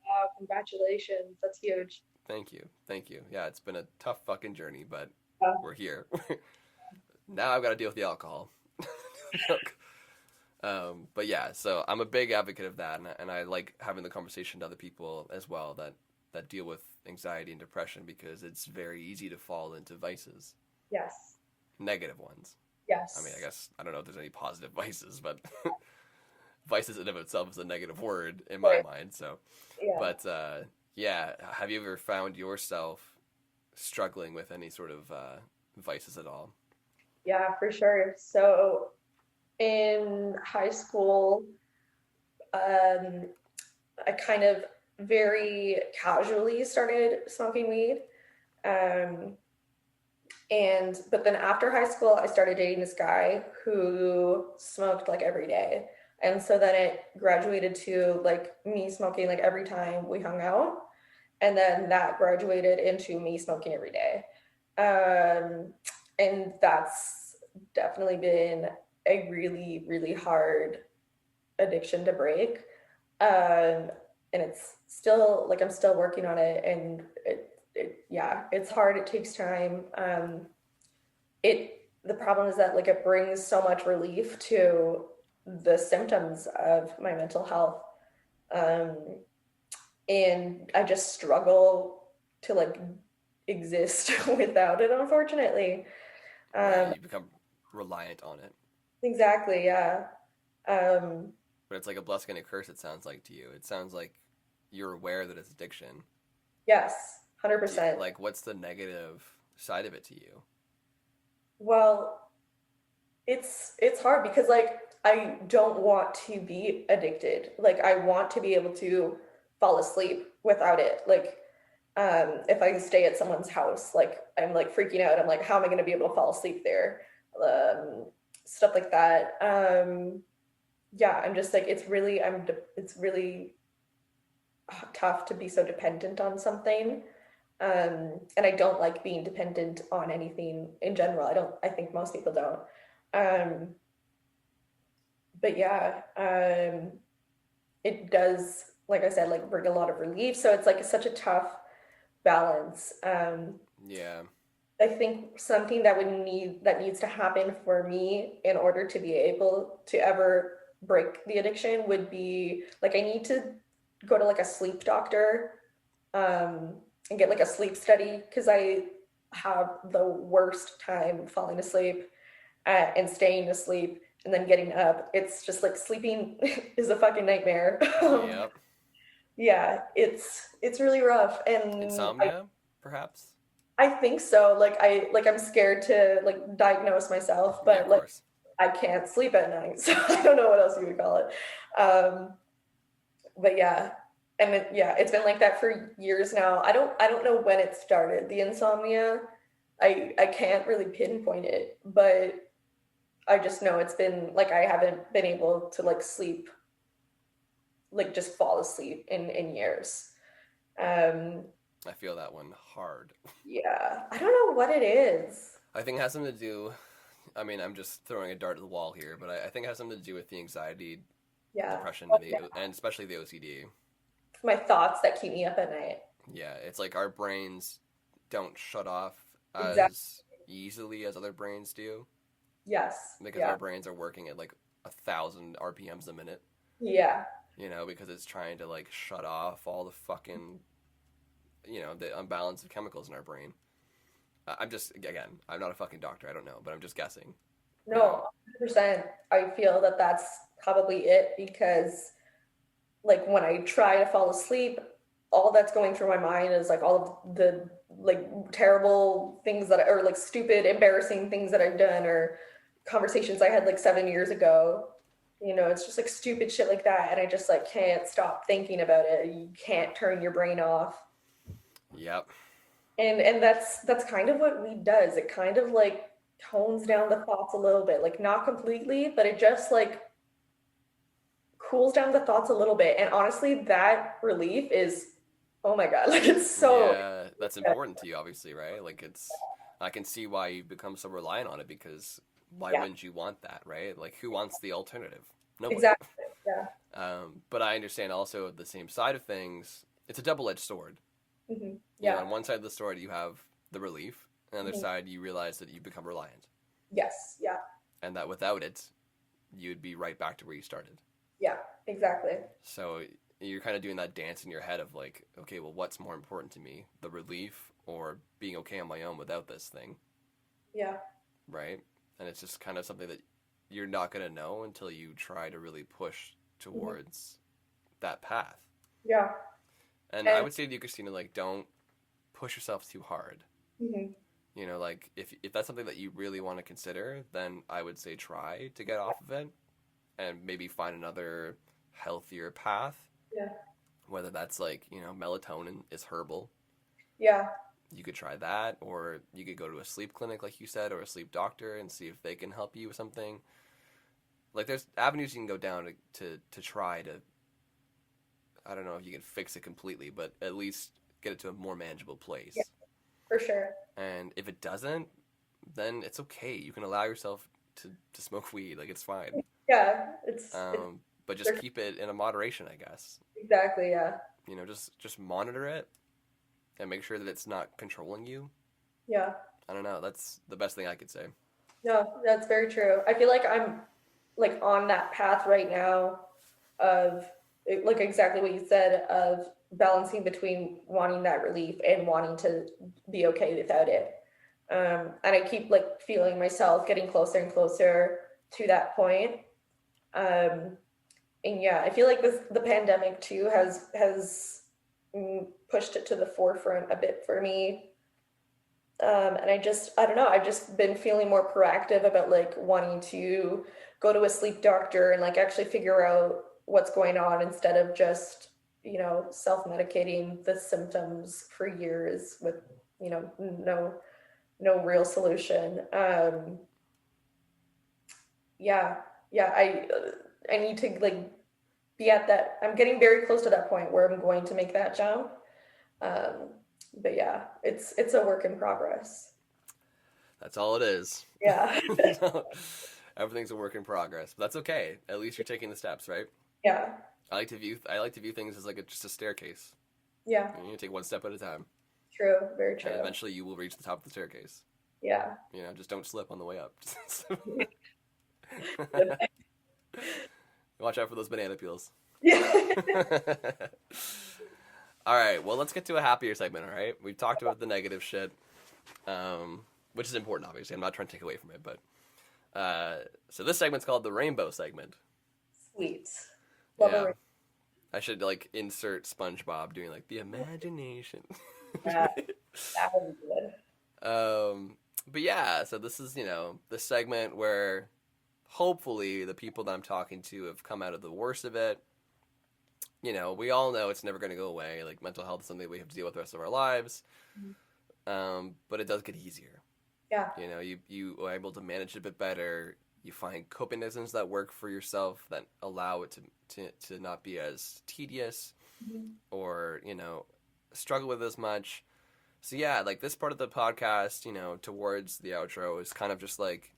Speaker 2: Wow, congratulations. That's huge.
Speaker 1: Thank you. Thank you. Yeah, it's been a tough fucking journey, but
Speaker 2: Yeah.
Speaker 1: we're here. Now I've got to deal with the alcohol. But yeah, so I'm a big advocate of that, and I like having the conversation to other people as well that deal with anxiety and depression because it's very easy to fall into vices,
Speaker 2: Yes.
Speaker 1: negative ones. I mean, I
Speaker 2: Yes.
Speaker 1: guess I don't know if there's any positive vices, but vices in of itself is a negative word in my
Speaker 2: Right.
Speaker 1: mind. So,
Speaker 2: Yeah.
Speaker 1: but yeah, have you ever found yourself struggling with any sort of vices at all?
Speaker 2: Yeah, for sure. So in high school, um, I kind of very casually started smoking weed. Um, and but then after high school, I started dating this guy who smoked like every day. And so then it graduated to like me smoking like every time we hung out. And then that graduated into me smoking every day. Um, and that's definitely been a really, really hard addiction to break. And it's still like I'm still working on it, and yeah, it's hard. It takes time. The problem is that like it brings so much relief to the symptoms of my mental health, um, and I just struggle to like exist without it, unfortunately.
Speaker 1: Right,
Speaker 2: Um,
Speaker 1: you become reliant on it,
Speaker 2: exactly, yeah. Um,
Speaker 1: but it's like a blessing and a curse. It sounds like to you. It sounds like you're aware that it's addiction.
Speaker 2: yes,
Speaker 1: Do you,
Speaker 2: 100%.
Speaker 1: like, what's the negative side of it to you?
Speaker 2: Well, it's hard because like I don't want to be addicted. Like I want to be able to fall asleep without it. Like if I stay at someone's house, like I'm like freaking out. I'm like, how am I going to be able to fall asleep there? Um, Stuff like that. Yeah, I'm just like it's really tough to be so dependent on something. And I don't like being dependent on anything in general. I think most people don't. Um, but yeah, it does, like I said, like bring a lot of relief. So it's like such a tough balance.
Speaker 1: Yeah.
Speaker 2: I think something that needs to happen for me in order to be able to ever break the addiction would be like I need to go to like a sleep doctor, um, and get like a sleep study because I have the worst time falling asleep, and staying asleep and then getting up. It's just like sleeping is a fucking nightmare.
Speaker 1: Yep.
Speaker 2: Yeah, it's really rough, and
Speaker 1: Insomnia, perhaps?
Speaker 2: I think so. I'm scared to like diagnose myself,
Speaker 1: Yeah, of
Speaker 2: but like
Speaker 1: course.
Speaker 2: I can't sleep at night, so I don't know what else you would call it. But yeah, yeah, it's been like that for years now. I don't know when it started, the insomnia. I can't really pinpoint it, but I just know it's been like I haven't been able to like sleep, like just fall asleep in years. Um,
Speaker 1: I feel that one hard.
Speaker 2: yeah, I don't know what it is.
Speaker 1: I think it has something to do. I mean, I'm just throwing a dart at the wall here, but I think it has something to do with the anxiety,
Speaker 2: Yeah.
Speaker 1: depression,
Speaker 2: Oh,
Speaker 1: and
Speaker 2: yeah.
Speaker 1: and especially the OCD.
Speaker 2: It's my thoughts that keep me up at night.
Speaker 1: Yeah, it's like our brains don't shut off
Speaker 2: Exactly.
Speaker 1: as easily as other brains do
Speaker 2: Yes.
Speaker 1: because
Speaker 2: Yeah.
Speaker 1: our brains are working at like 1,000 RPMs a minute.
Speaker 2: Yeah.
Speaker 1: Because it's trying to like shut off all the fucking, the unbalance of chemicals in our brain. I'm just, again, I'm not a fucking doctor. I don't know, but I'm just guessing.
Speaker 2: No,
Speaker 1: You know,
Speaker 2: 100%. I feel that that's probably it because like when I try to fall asleep, all that's going through my mind is like all of the like terrible things or like stupid, embarrassing things that I've done or conversations I had like 7 years ago. It's just like stupid shit like that. And I just like can't stop thinking about it. You can't turn your brain off.
Speaker 1: yep,
Speaker 2: And that's kind of what weed does. It kind of like tones down the thoughts a little bit, like not completely, but it just like cools down the thoughts a little bit. And honestly, that relief is, oh my God, like it's so
Speaker 1: yeah, that's
Speaker 2: good.
Speaker 1: important to you, obviously, right? Like I can see why you become so reliant on it because why
Speaker 2: Yeah,
Speaker 1: wouldn't you want that, right? Like, who wants the alternative? Nobody.
Speaker 2: exactly. Yeah.
Speaker 1: But I understand also the same side of things. It's a double-edged sword.
Speaker 2: Yeah.
Speaker 1: On one side of the sword, you have the relief, and on the other
Speaker 2: Mhm.
Speaker 1: side, you realize that you become reliant,
Speaker 2: Yes. Yeah.
Speaker 1: and that without it, you'd be right back to where you started.
Speaker 2: Yeah. Exactly.
Speaker 1: So you're kind of doing that dance in your head of like, okay, well, what's more important to me, the relief or being okay on my own without this thing,
Speaker 2: Yeah.
Speaker 1: right? And it's just kind of something that you're not going to know until you try to really push
Speaker 2: Mhm.
Speaker 1: towards that path.
Speaker 2: Yeah.
Speaker 1: And I
Speaker 2: And
Speaker 1: would say to you, Christina, like, don't push yourself too hard.
Speaker 2: mhm.
Speaker 1: Like if that's something that you really want to consider, then I would say try to get off of it and maybe find another healthier path.
Speaker 2: Yeah.
Speaker 1: Whether that's like, melatonin is herbal.
Speaker 2: Yeah.
Speaker 1: You could try that, or you could go to a sleep clinic, like you said, or a sleep doctor and see if they can help you with something. Like there's avenues you can go down to try to, I don't know if you can fix it completely, but at least get it to a more manageable
Speaker 2: Yeah.
Speaker 1: place.
Speaker 2: For sure.
Speaker 1: And if it doesn't, then it's okay. You can allow yourself to smoke weed. Like it's fine.
Speaker 2: Yeah. It's
Speaker 1: But just
Speaker 2: they're-
Speaker 1: keep it in a moderation, I guess.
Speaker 2: exactly. Yeah.
Speaker 1: Just monitor it and make sure that it's not controlling you.
Speaker 2: Yeah.
Speaker 1: I don't know. That's the best thing I could say.
Speaker 2: No, that's very true. I feel like I'm like on that path right now of like exactly what you said of balancing between wanting that relief and wanting to be okay without it. And I keep like feeling myself getting closer and closer to that point. Um, and yeah, I feel like the pandemic too has pushed it to the forefront a bit for me. And I don't know, I've just been feeling more proactive about like wanting to go to a sleep doctor and like actually figure out what's going on instead of just, self-medicating the symptoms for years with, no real solution. Yeah, yeah, I need to like be at that. I'm getting very close to that point where I'm going to make that jump. Um, but yeah, it's a work in progress.
Speaker 1: That's all it is.
Speaker 2: Yeah.
Speaker 1: Everything's a work in progress, but that's okay. At least you're taking the steps, right?
Speaker 2: Yeah.
Speaker 1: I like to view things as like just a staircase.
Speaker 2: Yeah.
Speaker 1: You take one step at a time,
Speaker 2: True. Very
Speaker 1: and
Speaker 2: true.
Speaker 1: eventually you will reach the top of the staircase.
Speaker 2: Yeah.
Speaker 1: Just don't slip on the way up. Watch out for those banana peels.
Speaker 2: Yeah.
Speaker 1: All right, well, let's get to a happier segment. All right, we've talked about the negative shit, which is important. Obviously, I'm not trying to take away from it, but so this segment's called the rainbow segment.
Speaker 2: Sweet. Love a
Speaker 1: Yeah,
Speaker 2: ring.
Speaker 1: I should like insert SpongeBob doing like the imagination.
Speaker 2: Yeah, that would be good.
Speaker 1: But yeah, so this is the segment where hopefully the people that I'm talking to have come out of the worst of it. We all know it's never going to go away. Like mental health is something we have to deal with the rest of our lives.
Speaker 2: Mhm.
Speaker 1: But it does get easier.
Speaker 2: Yeah.
Speaker 1: You are able to manage it a bit better. You find coping mechanisms that work for yourself that allow it to not be as tedious
Speaker 2: Mhm.
Speaker 1: or struggle with as much. So yeah, like this part of the podcast, towards the outro is kind of just like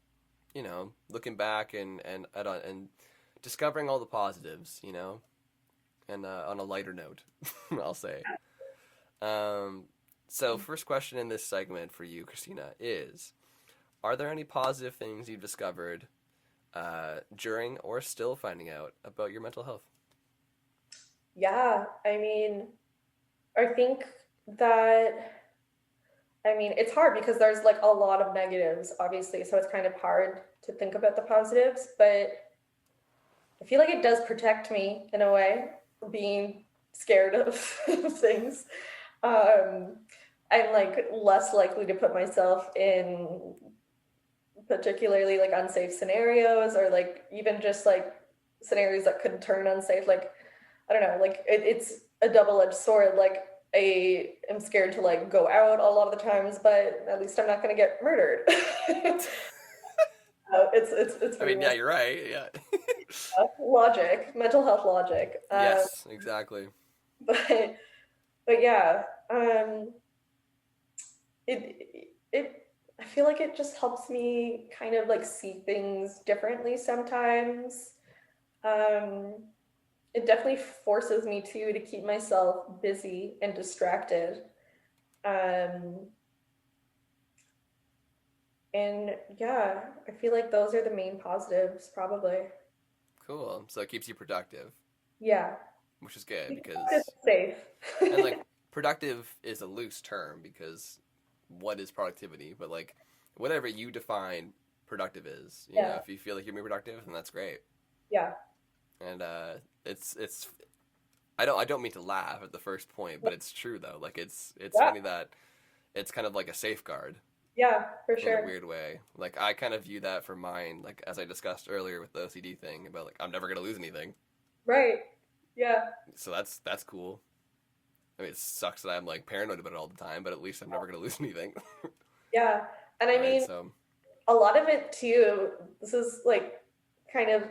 Speaker 1: looking back and discovering all the positives, and on a lighter note, I'll say. So first question in this segment for you, Christina, is: are there any positive things you've discovered during or still finding out about your mental health?
Speaker 2: Yeah. I mean, I think that, I mean, it's hard because there's like a lot of negatives, obviously. So it's kind of hard to think about the positives, but I feel like it does protect me in a way, being scared of things. Um, I'm like less likely to put myself in particularly like unsafe scenarios, or like even just like scenarios that could turn unsafe. Like, I don't know, like it's a double-edged sword. Like I am scared to like go out a lot of the times, but at least I'm not going to get murdered. It's
Speaker 1: I
Speaker 2: pretty
Speaker 1: mean, yeah,
Speaker 2: much
Speaker 1: you're right. Yeah.
Speaker 2: logic, mental health logic.
Speaker 1: Yes, exactly.
Speaker 2: But but yeah, it I feel like it just helps me kind of like see things differently sometimes. Um, it definitely forces me to keep myself busy and distracted. Um, and yeah, I feel like those are the main positives, probably.
Speaker 1: Cool. So it keeps you productive,
Speaker 2: Yeah,
Speaker 1: which is good
Speaker 2: it's
Speaker 1: because
Speaker 2: safe.
Speaker 1: and like productive is a loose term because what is productivity? But like whatever you define productive is,
Speaker 2: Yeah,
Speaker 1: if you feel like you're being productive, then that's great.
Speaker 2: yeah,
Speaker 1: And it's I don't mean to laugh at the first point, but it's true though. Like it's
Speaker 2: yeah,
Speaker 1: funny that it's kind of like a safeguard
Speaker 2: yeah, for
Speaker 1: in a
Speaker 2: sure.
Speaker 1: weird way. Like I kind of view that for mine, like as I discussed earlier with the OCD thing about like I'm never gonna lose anything.
Speaker 2: Right. Yeah,
Speaker 1: So that's cool. I mean, it sucks that I'm like paranoid about it all the time, but at least I'm never gonna lose anything,
Speaker 2: yeah. And I
Speaker 1: right?
Speaker 2: mean,
Speaker 1: So
Speaker 2: a lot of it too, this is like kind of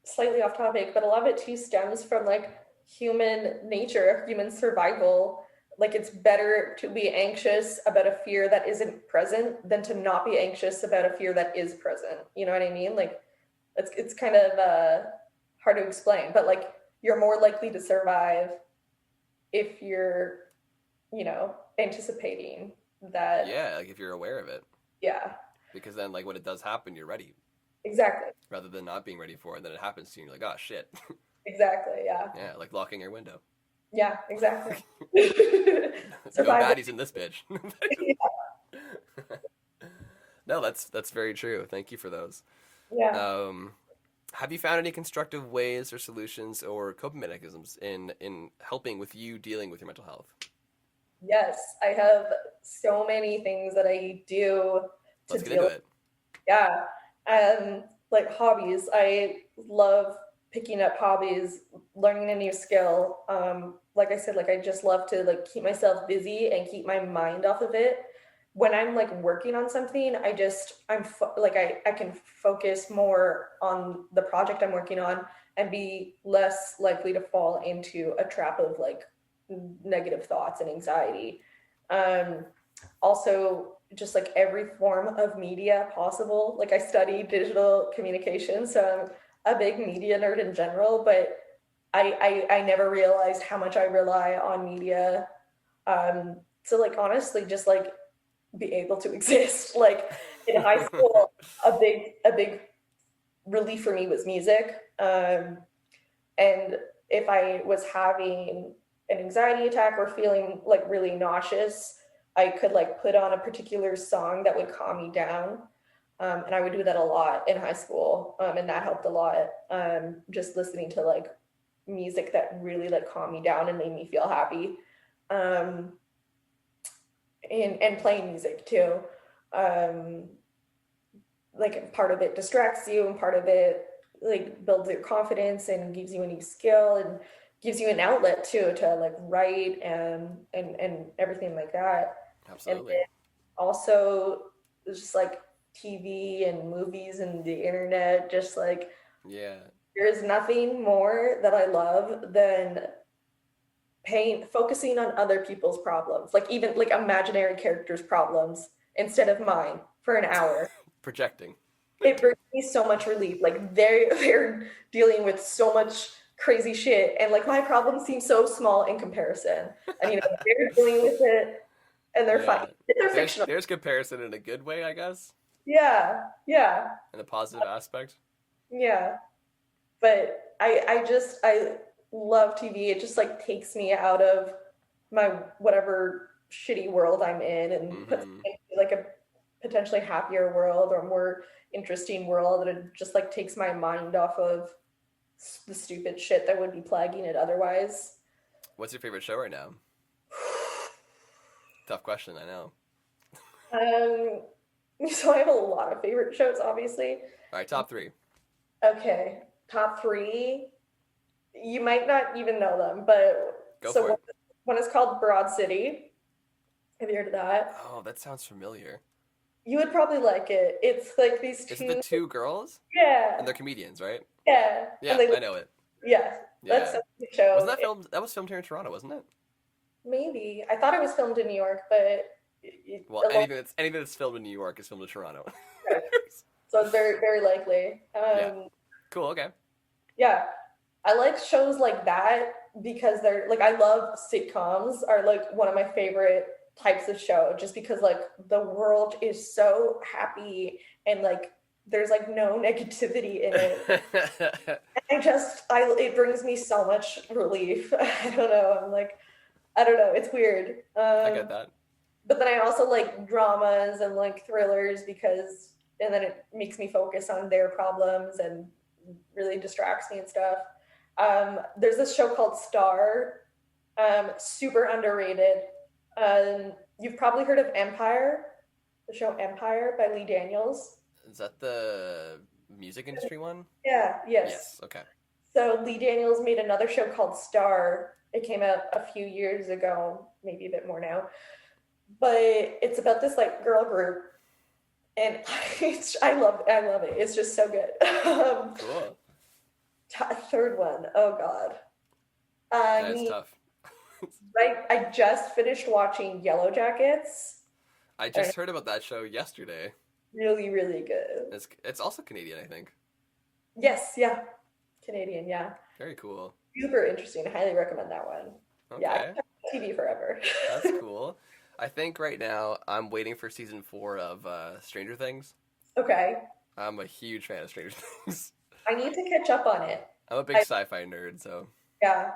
Speaker 2: slightly off topic, but a lot of it too stems from like human nature, human survival. Like it's better to be anxious about a fear that isn't present than to not be anxious about a fear that is present. You know what I mean? Like it's kind of hard to explain, but like you're more likely to survive if you're, anticipating that.
Speaker 1: yeah, like if you're aware of it,
Speaker 2: Yeah,
Speaker 1: because then like when it does happen, you're ready,
Speaker 2: exactly.
Speaker 1: rather than not being ready for it. And then it happens to you, and you're like, oh shit,
Speaker 2: Exactly. Yeah.
Speaker 1: yeah, like locking your window.
Speaker 2: Yeah, exactly.
Speaker 1: No
Speaker 2: Survival.
Speaker 1: baddies in this bitch. No, that's very true. Thank you for those.
Speaker 2: Yeah.
Speaker 1: Um, have you found any constructive ways or solutions or coping mechanisms in helping with you dealing with your mental health?
Speaker 2: Yes, I have so many things that I do to
Speaker 1: Let's get
Speaker 2: deal
Speaker 1: into
Speaker 2: with.
Speaker 1: it.
Speaker 2: Yeah. Like hobbies. I love picking up hobbies, learning a new skill. Like I said, like I just love to like keep myself busy and keep my mind off of it. when I'm like working on something, like I can focus more on the project I'm working on and be less likely to fall into a trap of like negative thoughts and anxiety. Um, Also, just like every form of media possible. Like I study digital communication, so I'm a big media nerd in general, but I never realized how much I rely on media to like honestly just like be able to exist. Like in high school, a big relief for me was music. And if I was having an anxiety attack or feeling like really nauseous, I could like put on a particular song that would calm me down. And I would do that a lot in high school. And that helped a lot. Just listening to like music that really like calmed me down and made me feel happy. Um, and playing music too. Um, like part of it distracts you and part of it like builds your confidence and gives you a new skill and gives you an outlet too to like write and everything like that. And
Speaker 1: Absolutely.
Speaker 2: then also just like TV and movies and the internet, just like
Speaker 1: Yeah.
Speaker 2: there's nothing more that I love than focusing on other people's problems, like even like imaginary characters' problems instead of mine for an hour.
Speaker 1: Projecting.
Speaker 2: It brings me so much relief. Like they're dealing with so much crazy shit, and like my problems seem so small in comparison. And they're dealing with it, and they're fine.
Speaker 1: Yeah.
Speaker 2: They're
Speaker 1: There's
Speaker 2: fictional.
Speaker 1: there's comparison in a good way, I guess,
Speaker 2: Yeah, yeah,
Speaker 1: in a positive aspect.
Speaker 2: yeah. But I love TV. It just like takes me out of my whatever shitty world I'm in and puts
Speaker 1: Mm-hmm.
Speaker 2: me into like a potentially happier world or more interesting world. And it just like takes my mind off of the stupid shit that would be plaguing it otherwise.
Speaker 1: What's your favorite show right now? Tough question, I know.
Speaker 2: Um, so I have a lot of favorite shows, obviously.
Speaker 1: All right, top three.
Speaker 2: Okay, top three. You might not even know them, but
Speaker 1: Go
Speaker 2: so
Speaker 1: for
Speaker 2: one,
Speaker 1: it.
Speaker 2: one is called Broad City. Have you heard of that?
Speaker 1: Oh, that sounds familiar.
Speaker 2: You would probably like it. It's like these
Speaker 1: Is it the
Speaker 2: two,
Speaker 1: two girls? And
Speaker 2: yeah,
Speaker 1: they're comedians, right?
Speaker 2: yeah, and
Speaker 1: Yeah,
Speaker 2: they,
Speaker 1: I know it.
Speaker 2: yeah, that's
Speaker 1: Yeah.
Speaker 2: a good show.
Speaker 1: Wasn't that filmed? That was filmed here in Toronto, wasn't it?
Speaker 2: Maybe I thought it was filmed in New York, but
Speaker 1: Well,
Speaker 2: a lot,
Speaker 1: anything that's filmed in New York is filmed in Toronto.
Speaker 2: so it's very very likely.
Speaker 1: Yeah. Cool. Okay.
Speaker 2: Yeah, I like shows like that because they're like I love sitcoms are like one of my favorite types of show just because like the world is so happy and like there's like no negativity in it. I it brings me so much relief. I don't know. I'm like I don't know. It's weird.
Speaker 1: I get that.
Speaker 2: But then I also like dramas and like thrillers because and then it makes me focus on their problems and really distracts me and stuff. There's this show called Star, super underrated. You've probably heard of Empire, the show Empire by Lee Daniels.
Speaker 1: Is that the music industry one?
Speaker 2: Yeah, yes.
Speaker 1: Yes. Okay.
Speaker 2: So Lee Daniels made another show called Star. It came out a few years ago, maybe a bit more now. But it's about this like girl group, and I love it. It's just so good.
Speaker 1: Cool.
Speaker 2: Third one, oh god. I
Speaker 1: That's
Speaker 2: mean,
Speaker 1: tough.
Speaker 2: right. I just finished watching Yellow Jackets.
Speaker 1: I
Speaker 2: And
Speaker 1: just heard about that show yesterday.
Speaker 2: really, really good.
Speaker 1: It's also Canadian, I think.
Speaker 2: Yes, yeah. Canadian, yeah.
Speaker 1: Very cool.
Speaker 2: Super interesting. I highly recommend that one. Yeah, I
Speaker 1: Okay.
Speaker 2: could talk about TV forever.
Speaker 1: That's cool. I think right now I'm waiting for season 4 of Stranger Things.
Speaker 2: Okay.
Speaker 1: I'm a huge fan of Stranger Things.
Speaker 2: I need to catch up on it.
Speaker 1: I'm a big
Speaker 2: I
Speaker 1: sci-fi nerd, so
Speaker 2: Yeah.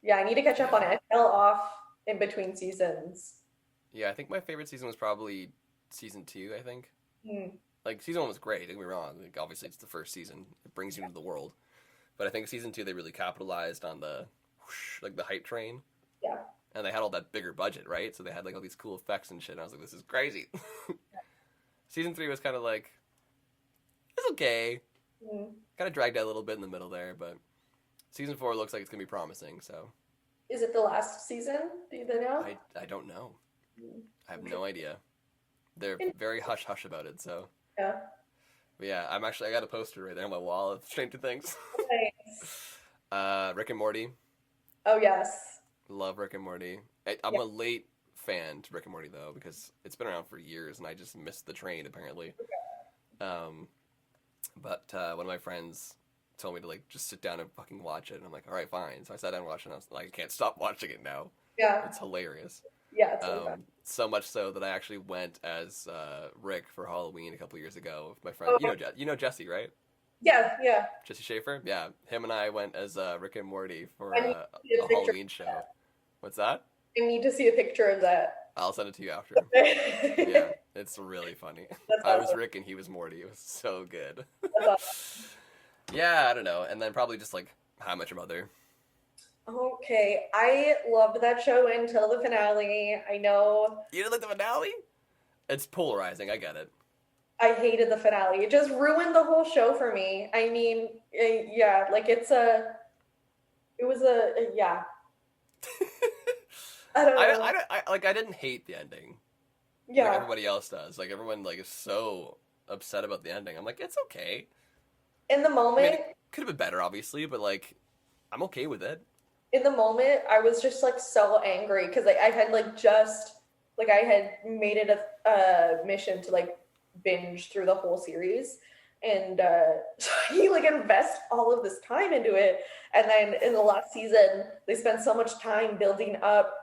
Speaker 2: Yeah, I need to catch up
Speaker 1: yeah.
Speaker 2: on it. I fell off in between seasons.
Speaker 1: Yeah, I think my favorite season was probably season 2, I think.
Speaker 2: Hmm.
Speaker 1: Like season 1 was great, don't get me wrong. Like obviously it's the first season. It brings you into the world. But I think season 2 they really capitalized on the whoosh, like the hype train.
Speaker 2: Yeah.
Speaker 1: And they had all that bigger budget, right? So they had like all these cool effects and shit. And I was like, this is crazy. Season 3 was kind of like it's okay.
Speaker 2: Hmm.
Speaker 1: Kind of dragged out a little bit in the middle there, but season 4 looks like it's gonna be promising. So
Speaker 2: Is it the last season? Do you know?
Speaker 1: I don't know.
Speaker 2: Hmm.
Speaker 1: I have
Speaker 2: Okay.
Speaker 1: no idea. They're very hush hush about it. So,
Speaker 2: Yeah.
Speaker 1: but yeah, I got a poster right there on my wall of Stranger Things.
Speaker 2: Nice.
Speaker 1: Rick and Morty.
Speaker 2: Oh yes.
Speaker 1: Love Rick and Morty. I'm
Speaker 2: Yeah.
Speaker 1: a late fan to Rick and Morty though because it's been around for years and I just missed the train apparently. Um, but one of my friends told me to like just sit down and fucking watch it, and I'm like, all right, fine. So I sat down and watched it, and I was like, I can't stop watching it now.
Speaker 2: Yeah.
Speaker 1: It's hilarious.
Speaker 2: Yeah. It's really fun.
Speaker 1: So much so that I actually went as Rick for Halloween a couple years ago with my friend.
Speaker 2: Oh,
Speaker 1: You know Jesse, right?
Speaker 2: yeah. Yeah.
Speaker 1: Jesse Schaefer. Yeah, him and I went as Rick and Morty for
Speaker 2: I need to see a
Speaker 1: a
Speaker 2: picture
Speaker 1: Halloween
Speaker 2: of
Speaker 1: show.
Speaker 2: that.
Speaker 1: What's that?
Speaker 2: I need to see a picture of that.
Speaker 1: I'll send it to you after.
Speaker 2: That's
Speaker 1: Yeah, it's really funny. I was
Speaker 2: awesome.
Speaker 1: Rick and he was Morty. It was so good.
Speaker 2: That's awesome.
Speaker 1: Yeah, I don't know. And then probably just like How I Met Your Mother.
Speaker 2: Okay, I loved that show until the finale. I know
Speaker 1: You didn't like the finale? It's polarizing. I get it.
Speaker 2: I hated the finale. It just ruined the whole show for me. I mean, yeah, like it was yeah. I don't know.
Speaker 1: I didn't hate the ending like
Speaker 2: Yeah,
Speaker 1: everybody else does. Like everyone like is so upset about the ending. I'm like, it's okay.
Speaker 2: in the
Speaker 1: I mean,
Speaker 2: moment,
Speaker 1: it could have been better, obviously, but like, I'm okay with it.
Speaker 2: I was just like so angry because like I had like just like I had made it a mission to like binge through the whole series, and so he like invest all of this time into it, and then in the last season they spent so much time building up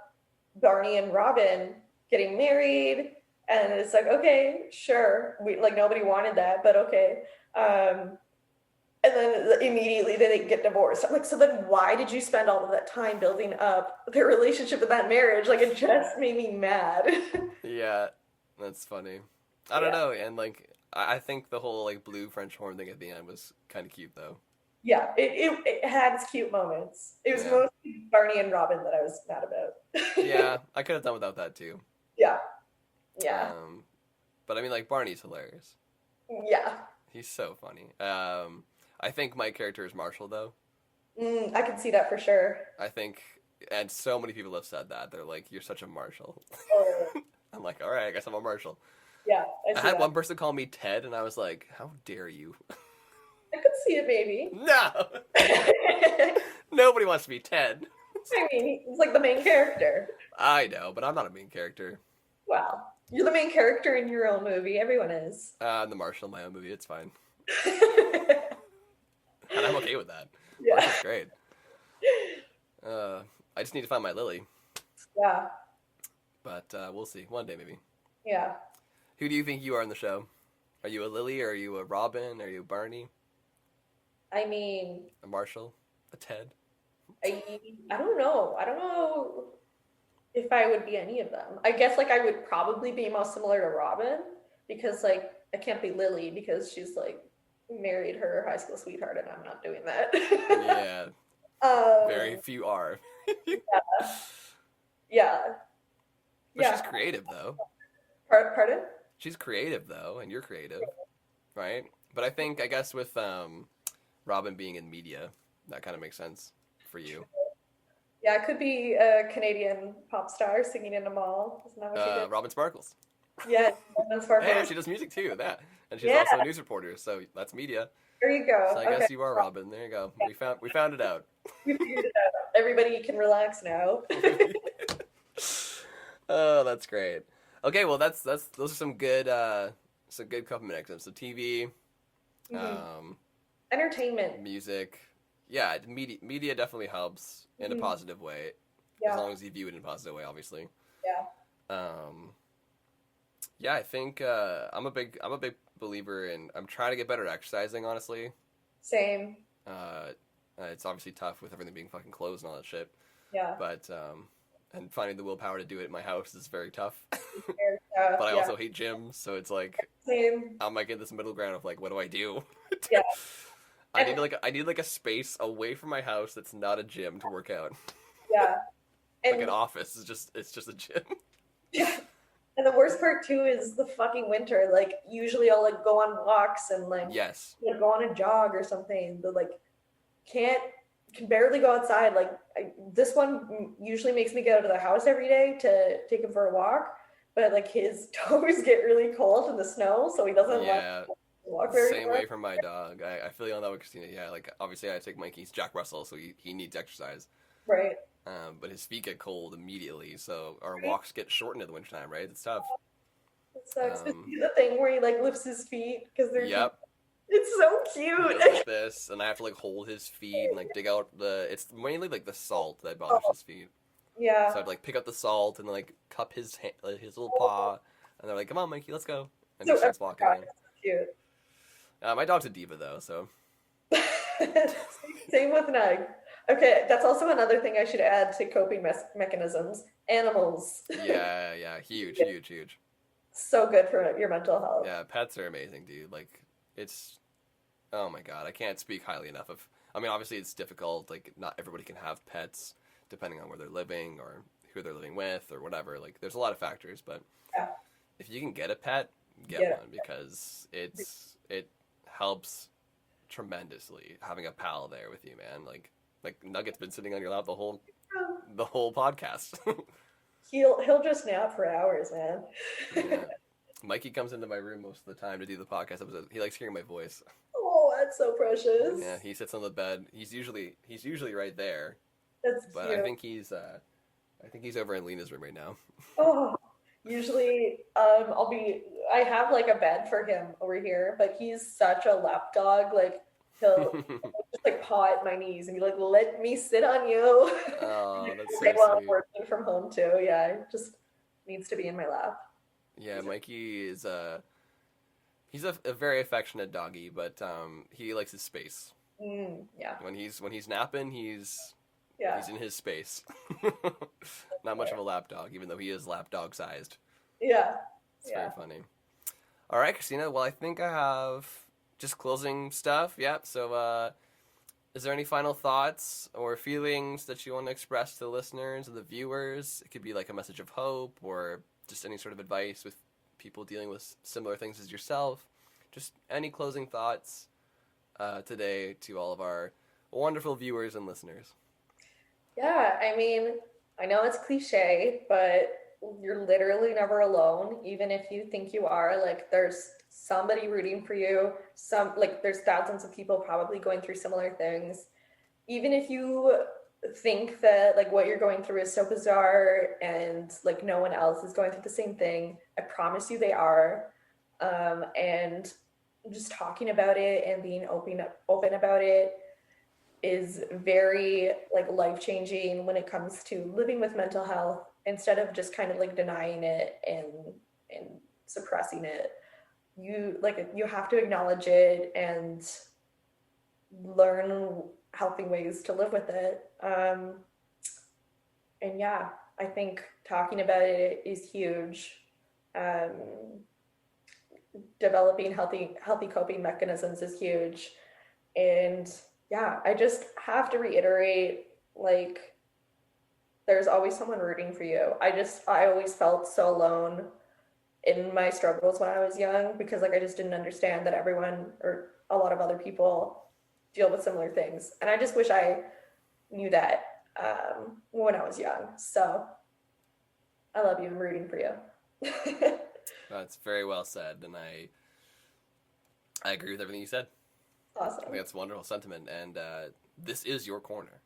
Speaker 2: Barney and Robin getting married, and it's like okay, sure, we like nobody wanted that, but okay. Um, and then immediately they get divorced. I'm like, so then why did you spend all of that time building up their relationship and that marriage? Like, it just made me mad.
Speaker 1: Yeah, that's funny. I don't
Speaker 2: Yeah.
Speaker 1: know, and like, I think the whole like blue French horn thing at the end was kind of cute though.
Speaker 2: Yeah, it had its cute moments. It was
Speaker 1: Yeah,
Speaker 2: mostly Barney and Robin that I was mad about.
Speaker 1: yeah, I could have done without that too.
Speaker 2: Yeah, yeah,
Speaker 1: Um, but I mean, like Barney's hilarious.
Speaker 2: yeah.
Speaker 1: He's so funny. I think my character is Marshall though.
Speaker 2: I can see that for sure.
Speaker 1: I think, and so many people have said that they're like, "You're such a Marshall."
Speaker 2: Oh,
Speaker 1: I'm like, "All right, I guess I'm a Marshall."
Speaker 2: yeah, I
Speaker 1: I
Speaker 2: see
Speaker 1: had
Speaker 2: that.
Speaker 1: one person call me Ted, and I was like, "How dare you?"
Speaker 2: I could see it maybe.
Speaker 1: No,
Speaker 2: I
Speaker 1: nobody wants to be Ted.
Speaker 2: mean, he's like the main character.
Speaker 1: I know, but I'm not a main character.
Speaker 2: Wow. You're the main character in your own movie. Everyone is.
Speaker 1: I'm the Marshall in my own movie. It's fine, and I'm okay with that.
Speaker 2: Yeah.
Speaker 1: Marshall's great. I just need to find my Lily,
Speaker 2: Yeah.
Speaker 1: but we'll see one day maybe.
Speaker 2: Yeah.
Speaker 1: Who do you think you are in the show? Are you a Lily? Or are you a Robin? Are you a Barney?
Speaker 2: I mean,
Speaker 1: A Marshall? A Ted?
Speaker 2: I I don't know. I don't know if I would be any of them. I guess like I would probably be most similar to Robin because like I can't be Lily because she's like married her high school sweetheart and I'm not doing that.
Speaker 1: Yeah, very
Speaker 2: um
Speaker 1: few are.
Speaker 2: yeah.
Speaker 1: But she's
Speaker 2: Yeah.
Speaker 1: creative though.
Speaker 2: Pardon?
Speaker 1: She's creative though, and you're creative, right? But I guess with Robin being in media, that kind of makes sense for you.
Speaker 2: Yeah, it could be a Canadian pop star singing in a mall. Isn't that what she did?
Speaker 1: Robin Sparkles.
Speaker 2: Yeah, that's
Speaker 1: Yeah,
Speaker 2: Sparkles.
Speaker 1: she does music too. That, and she's
Speaker 2: Yeah,
Speaker 1: also a news reporter, so that's media.
Speaker 2: there you go.
Speaker 1: So I
Speaker 2: Okay,
Speaker 1: guess you are Robin. There you go. We found it out.
Speaker 2: we figured it out. Everybody can relax now.
Speaker 1: Oh, that's great. Okay, well that's those are some good couple minutes. So TV,
Speaker 2: Mhm.
Speaker 1: um,
Speaker 2: Entertainment.
Speaker 1: music, yeah, media definitely helps in a
Speaker 2: Mhm.
Speaker 1: positive way as
Speaker 2: Yeah,
Speaker 1: long as you view it in a positive way, obviously.
Speaker 2: yeah.
Speaker 1: Um, yeah, I think I'm a big believer in. I'm trying to get better at exercising, honestly.
Speaker 2: Same.
Speaker 1: Uh, it's obviously tough with everything being fucking closed and all that shit,
Speaker 2: Yeah.
Speaker 1: but and finding the willpower to do it in my house is very tough.
Speaker 2: Yeah.
Speaker 1: But I
Speaker 2: Yeah.
Speaker 1: also hate gyms, so it's like
Speaker 2: Same.
Speaker 1: I'm like in this middle ground of like, what do I do?
Speaker 2: Yeah. And
Speaker 1: I need like a space away from my house that's not a gym to work out.
Speaker 2: yeah.
Speaker 1: Like an
Speaker 2: And
Speaker 1: office is it's just a gym.
Speaker 2: yeah. And the worst part too is the fucking winter. Like usually I'll like go on walks and
Speaker 1: Yes.
Speaker 2: like go on a jog or something, but like can't can barely go outside. Like this one usually makes me get out of the house every day to take him for a walk, but like his toes get really cold in the snow, so he doesn't want
Speaker 1: Yeah,
Speaker 2: to walk very
Speaker 1: same
Speaker 2: far.
Speaker 1: way for my dog. I feel you on that with Christina. Yeah, like obviously I take Mikey. He's Jack Russell, so he needs exercise.
Speaker 2: Right.
Speaker 1: But his feet get cold immediately, so our
Speaker 2: Right.
Speaker 1: walks get shortened in the wintertime, right? It's tough.
Speaker 2: It sucks. But
Speaker 1: Um,
Speaker 2: see the thing where he like lifts his feet because their feet.
Speaker 1: yep,
Speaker 2: It's so
Speaker 1: he goes
Speaker 2: cute.
Speaker 1: like this, and I have to like hold his feet and like dig out the. It's mainly like the salt that bothers his feet. So
Speaker 2: Yeah.
Speaker 1: I'd like pick up the salt and like cup his little paw, and they're like, "Come on, Mikey, let's go," and
Speaker 2: So
Speaker 1: he
Speaker 2: oh
Speaker 1: starts
Speaker 2: my
Speaker 1: walking
Speaker 2: God,
Speaker 1: again.
Speaker 2: it's so
Speaker 1: My dog's a diva though, so
Speaker 2: cute. Same with Nug. Okay, that's also another thing I should add to coping mechanisms. Animals.
Speaker 1: yeah, yeah, huge,
Speaker 2: Yeah,
Speaker 1: huge, huge.
Speaker 2: so good for your mental health.
Speaker 1: Yeah, pets are amazing, dude. Like, it's oh my god, I can't speak highly enough of. I mean, obviously it's difficult. Like, not everybody can have pets, depending on where they're living or who they're living with or whatever. Like, there's a lot of factors, but
Speaker 2: Yeah,
Speaker 1: if you can get a pet, get
Speaker 2: get it.
Speaker 1: one because it helps tremendously having a pal there with you, man. Like Nugget's been sitting on your lap the whole podcast.
Speaker 2: He'll just nap for hours, man.
Speaker 1: Yeah. Mikey comes into my room most of the time to do the podcast episode. He likes hearing my voice.
Speaker 2: Oh, that's so
Speaker 1: Yeah,
Speaker 2: precious.
Speaker 1: he sits on the bed. He's usually right there,
Speaker 2: That's
Speaker 1: but
Speaker 2: cute.
Speaker 1: I think he's over in Lena's room right now.
Speaker 2: Oh, usually, I have like a bed for him over here, but he's such a lap dog. Like he'll just like paw at my knees and be like, "Let me sit on you."
Speaker 1: Oh, that's
Speaker 2: Say
Speaker 1: so
Speaker 2: while I'm
Speaker 1: sweet.
Speaker 2: working from home too. Yeah, it just needs to be in my lap.
Speaker 1: Yeah, Mikey is he's a very affectionate doggy, but he likes his space.
Speaker 2: Yeah,
Speaker 1: When he's napping, he's
Speaker 2: yeah,
Speaker 1: in his space. Not much of a lap dog, even though he is lap dog sized.
Speaker 2: yeah,
Speaker 1: It's very
Speaker 2: yeah.
Speaker 1: funny. All right, Christina. Well, I think I have just closing stuff. Yep. So, is there any final thoughts or feelings that you want to express to the listeners or the viewers? It could be like a message of hope or just any sort of advice with people dealing with similar things as yourself. Just any closing thoughts today to all of our wonderful viewers and listeners.
Speaker 2: Yeah, I mean, I know it's cliche, but you're literally never alone, even if you think you are. Like, there's somebody rooting for you. There's thousands of people probably going through similar things. Even if you think that, like, what you're going through is so bizarre and, like, no one else is going through the same thing, I promise you they are. And just talking about it and being open about it is very like life changing when it comes to living with mental health instead of just kind of like denying it and suppressing it. You have to acknowledge it and learn healthy ways to live with it. And yeah, I think talking about it is huge. um, Developing healthy coping mechanisms is huge. And yeah, I just have to reiterate, like, there's always someone rooting for you. I always felt so alone in my struggles when I was young because like I just didn't understand that everyone or a lot of other people deal with similar things. And I just wish I knew that when I was young. So I love you. I'm rooting for you.
Speaker 1: That's very well said, and I agree with everything you said. I think
Speaker 2: Awesome.
Speaker 1: that's a wonderful sentiment, and this is your corner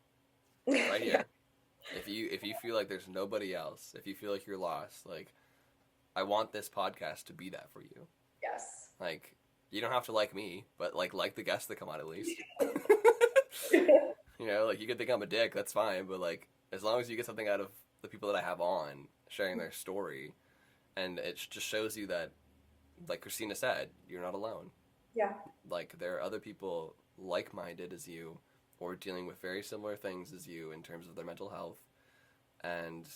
Speaker 1: right
Speaker 2: Yeah.
Speaker 1: here. If you feel like there's nobody else, if you feel like you're lost, like I want this podcast to be that for you.
Speaker 2: Yes.
Speaker 1: Like you don't have to like me, but like the guests that come on at least. Like you could think I'm a dick, that's fine, but like as long as you get something out of the people that I have on sharing their story, and it just shows you that, like Christina said, you're not alone.
Speaker 2: Yeah.
Speaker 1: Like there are other people like-minded as you or dealing with very similar things as you in terms of their mental health, and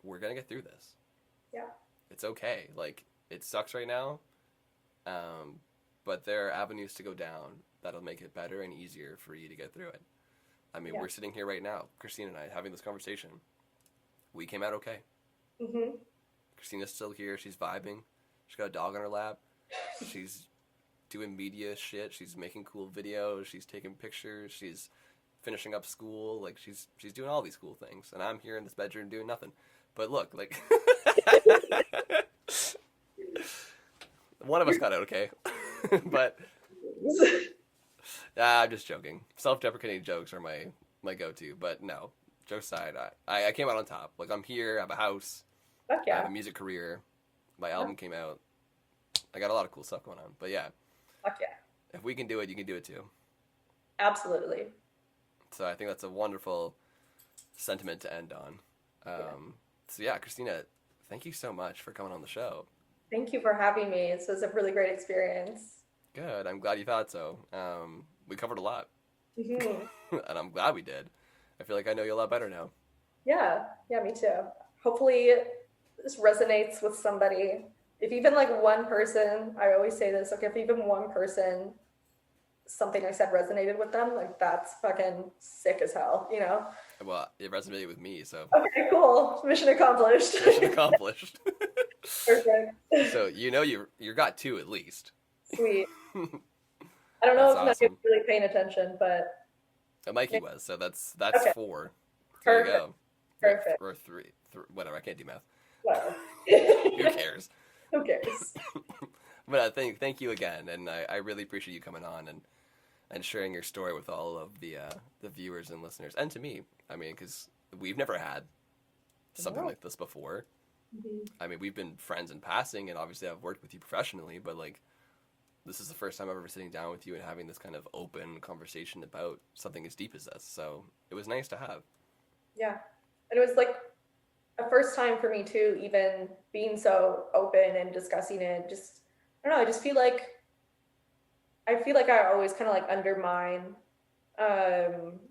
Speaker 1: we're gonna get through this.
Speaker 2: Yeah.
Speaker 1: It's okay. Like it sucks right now, but there are avenues to go down that'll make it better and easier for you to get through it. I mean,
Speaker 2: Yeah.
Speaker 1: we're sitting here right now, Christina and I, having this conversation. We came out okay.
Speaker 2: Hmm.
Speaker 1: Christina's still here. She's vibing. She's got a dog on her lap. She's doing media shit. She's making cool videos. She's taking pictures. She's finishing up school. Like she's doing all these cool things, and I'm here in this bedroom doing nothing. But look, like One of us got out okay. But I'm just joking. Self-deprecating jokes are my go-to. But no, jokes aside, I came out on top. Like, I'm here. I have a house.
Speaker 2: Fuck
Speaker 1: I have
Speaker 2: yeah.
Speaker 1: a music career. My album came out. I got a lot of cool stuff going on. But yeah,
Speaker 2: Fuck yeah.
Speaker 1: if we can do it, you can do it too.
Speaker 2: Absolutely.
Speaker 1: So I think that's a wonderful sentiment to end on. So yeah, Christina, thank you so much for coming on the show.
Speaker 2: Thank you for having me. This was a really great experience.
Speaker 1: Good. I'm glad you thought so. We covered a lot,
Speaker 2: Hmm.
Speaker 1: and I'm glad we did. I feel like I know you a lot better now.
Speaker 2: Yeah, yeah, me too. Hopefully, this resonates with somebody. If even like one person, I always say this, like if even one person, something I said resonated with them, like that's fucking sick as hell, you know?
Speaker 1: Well, it resonated with me, so
Speaker 2: Okay, cool. Mission accomplished.
Speaker 1: mission accomplished.
Speaker 2: Perfect.
Speaker 1: So you got two at least.
Speaker 2: Sweet. I don't know
Speaker 1: That's
Speaker 2: if Megan's
Speaker 1: awesome.
Speaker 2: really paying attention, but
Speaker 1: Mikey was, so that's
Speaker 2: okay,
Speaker 1: four. There you
Speaker 2: perfect.
Speaker 1: go.
Speaker 2: Perfect.
Speaker 1: Or three, whatever. I can't do math.
Speaker 2: Whatever.
Speaker 1: Who cares?
Speaker 2: Who cares?
Speaker 1: But thank you again, and I really appreciate you coming on and sharing your story with all of the viewers and listeners, and to me. I mean, because we've never had something
Speaker 2: No.
Speaker 1: like this before.
Speaker 2: Mhm.
Speaker 1: I mean, we've been friends in passing, and obviously I've worked with you professionally, but like, this is the first time I'm ever sitting down with you and having this kind of open conversation about something as deep as this. So it was nice to have.
Speaker 2: Yeah. And it was like a first time for me too, even being so open and discussing it. Just, I don't know, I feel like I always kind of like undermine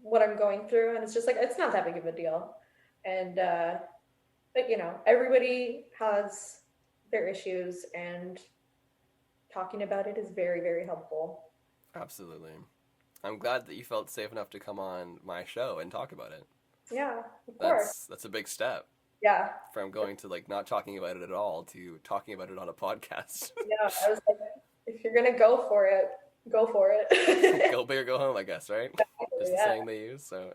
Speaker 2: what I'm going through. And it's just like, it's not that big of a deal. And, but you know, everybody has their issues, and talking about it is very, very helpful.
Speaker 1: Absolutely. I'm glad that you felt safe enough to come on my show and talk about it.
Speaker 2: Yeah, of course.
Speaker 1: That's a big step
Speaker 2: Yeah.
Speaker 1: from going to like not talking about it at all to talking about it on a podcast.
Speaker 2: Yeah. I was like, if you're going to go for it, go for it.
Speaker 1: Go big or go home, I guess, right? Just the
Speaker 2: Yeah.
Speaker 1: saying they use. So,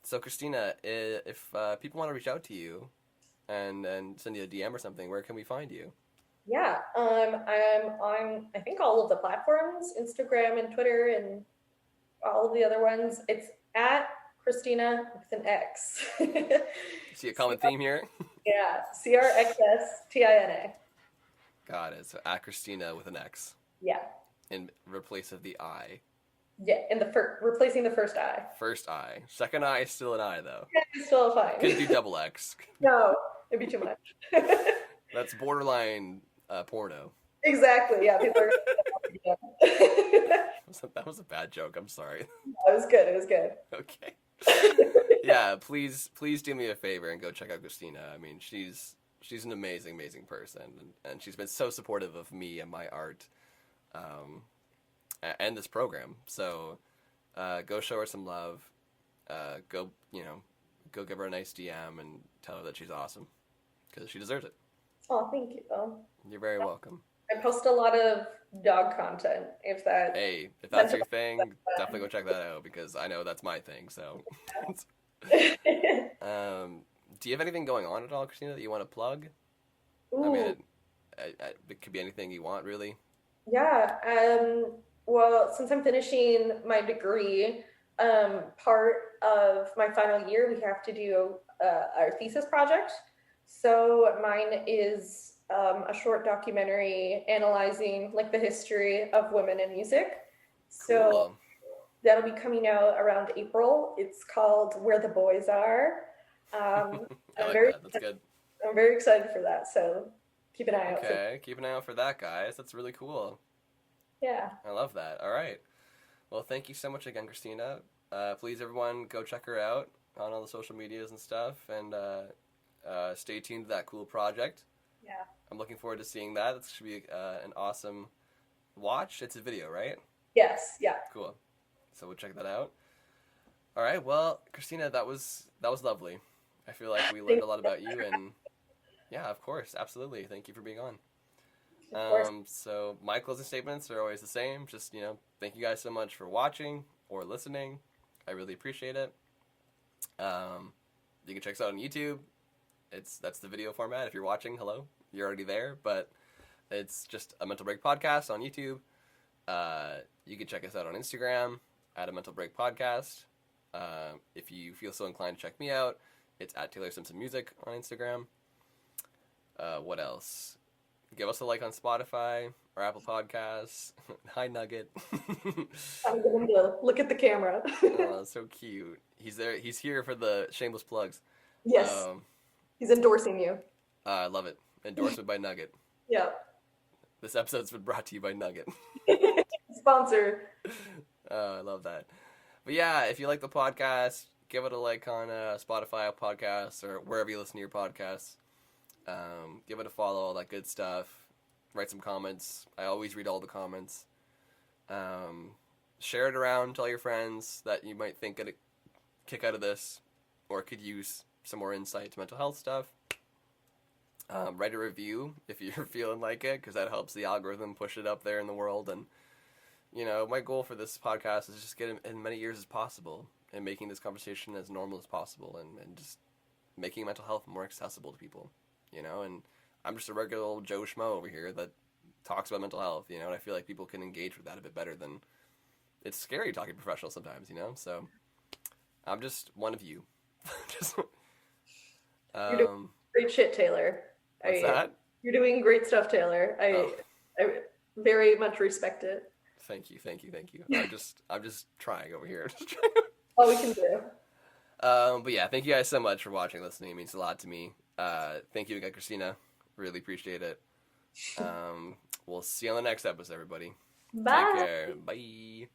Speaker 1: so Christina, if people want to reach out to you and send you a DM or something, where can we find you?
Speaker 2: Yeah, I'm on I think all of the platforms, Instagram and Twitter and all of the other ones. It's at Christina with an X.
Speaker 1: See a common theme here?
Speaker 2: Yeah, CRXSTINA.
Speaker 1: Got it. So at Christina with an X
Speaker 2: Yeah,
Speaker 1: in replace of the I.
Speaker 2: yeah, in the replacing the first I.
Speaker 1: First I. Second I is still an I though.
Speaker 2: Yeah, it's still fine.
Speaker 1: Couldn't do double X.
Speaker 2: No, it'd be too much.
Speaker 1: That's borderline porno.
Speaker 2: Exactly. Yeah, people are. Yeah.
Speaker 1: That was a bad joke. I'm sorry.
Speaker 2: It was good. It was good.
Speaker 1: Okay. Yeah, please do me a favor and go check out Christina. I mean, she's an amazing person, and she's been so supportive of me and my art, and this program. So, go show her some love. Go give her a nice DM and tell her that she's awesome, because she deserves it.
Speaker 2: Oh, thank you.
Speaker 1: You're very welcome.
Speaker 2: I post a lot of dog content. If that.
Speaker 1: Hey, if that's your thing, definitely go check that out because I know that's my thing. So, do you have anything going on at all, Christina, that you want to plug?
Speaker 2: Ooh.
Speaker 1: I mean, it could be anything you want, really.
Speaker 2: Yeah. Well, since I'm finishing my degree, part of my final year, we have to do our thesis project. So mine is a short documentary analyzing like the history of women in music. So
Speaker 1: Cool.
Speaker 2: that'll be coming out around April. It's called Where the Boys Are.
Speaker 1: I like
Speaker 2: very,
Speaker 1: that. That's good.
Speaker 2: I'm very excited for that. So keep an eye out.
Speaker 1: Okay, keep an eye out for that, guys. That's really cool.
Speaker 2: Yeah.
Speaker 1: I love that. All right. Well, thank you so much again, Christina. Please, everyone, go check her out on all the social medias and stuff, and stay tuned to that cool project.
Speaker 2: Yeah.
Speaker 1: I'm looking forward to seeing that. It should be an awesome watch. It's a video, right?
Speaker 2: Yes. Yeah.
Speaker 1: Cool. So we'll check that out. All right. Well, Christina, that was lovely. I feel like we learned a lot about you, and yeah, of course, absolutely. Thank you for being on.
Speaker 2: Of course.
Speaker 1: So my closing statements are always the same. Just, thank you guys so much for watching or listening. I really appreciate it. You can check us out on YouTube, That's the video format. If you're watching, hello, you're already there. But it's just a Mental Break podcast on YouTube. You can check us out on Instagram at a Mental Break podcast. If you feel so inclined to check me out, it's at Taylor Simpson Music on Instagram. What else? Give us a like on Spotify or Apple Podcasts. Hi, Nugget.
Speaker 2: I'm going to look at the camera.
Speaker 1: Oh, so cute. He's there. He's here for the shameless plugs.
Speaker 2: Yes. He's endorsing you.
Speaker 1: I love it. Endorsement by Nugget.
Speaker 2: Yeah.
Speaker 1: This episode's been brought to you by Nugget.
Speaker 2: Sponsor.
Speaker 1: I love that. But yeah, if you like the podcast, give it a like on Spotify podcasts or wherever you listen to your podcasts. Give it a follow, all that good stuff. Write some comments. I always read all the comments. Share it around. Tell your friends that you might think get a kick out of this or could use some more insight to mental health stuff. Write a review if you're feeling like it, because that helps the algorithm push it up there in the world. And, you know, my goal for this podcast is just get in many ears as possible and making this conversation as normal as possible and just making mental health more accessible to people, you know. And I'm just a regular old Joe Schmo over here that talks about mental health, you know, and I feel like people can engage with that a bit better than it's scary talking to professionals sometimes, you know. So I'm just one of you.
Speaker 2: You're doing great shit, Taylor.
Speaker 1: What's that?
Speaker 2: You're doing great stuff, Taylor. I very much respect it.
Speaker 1: Thank you. I'm just trying over here.
Speaker 2: All we can do.
Speaker 1: But yeah, thank you guys so much for watching, listening. It means a lot to me. Thank you again, Cristina. Really appreciate it. We'll see you on the next episode, everybody.
Speaker 2: Bye.
Speaker 1: Take care. Bye.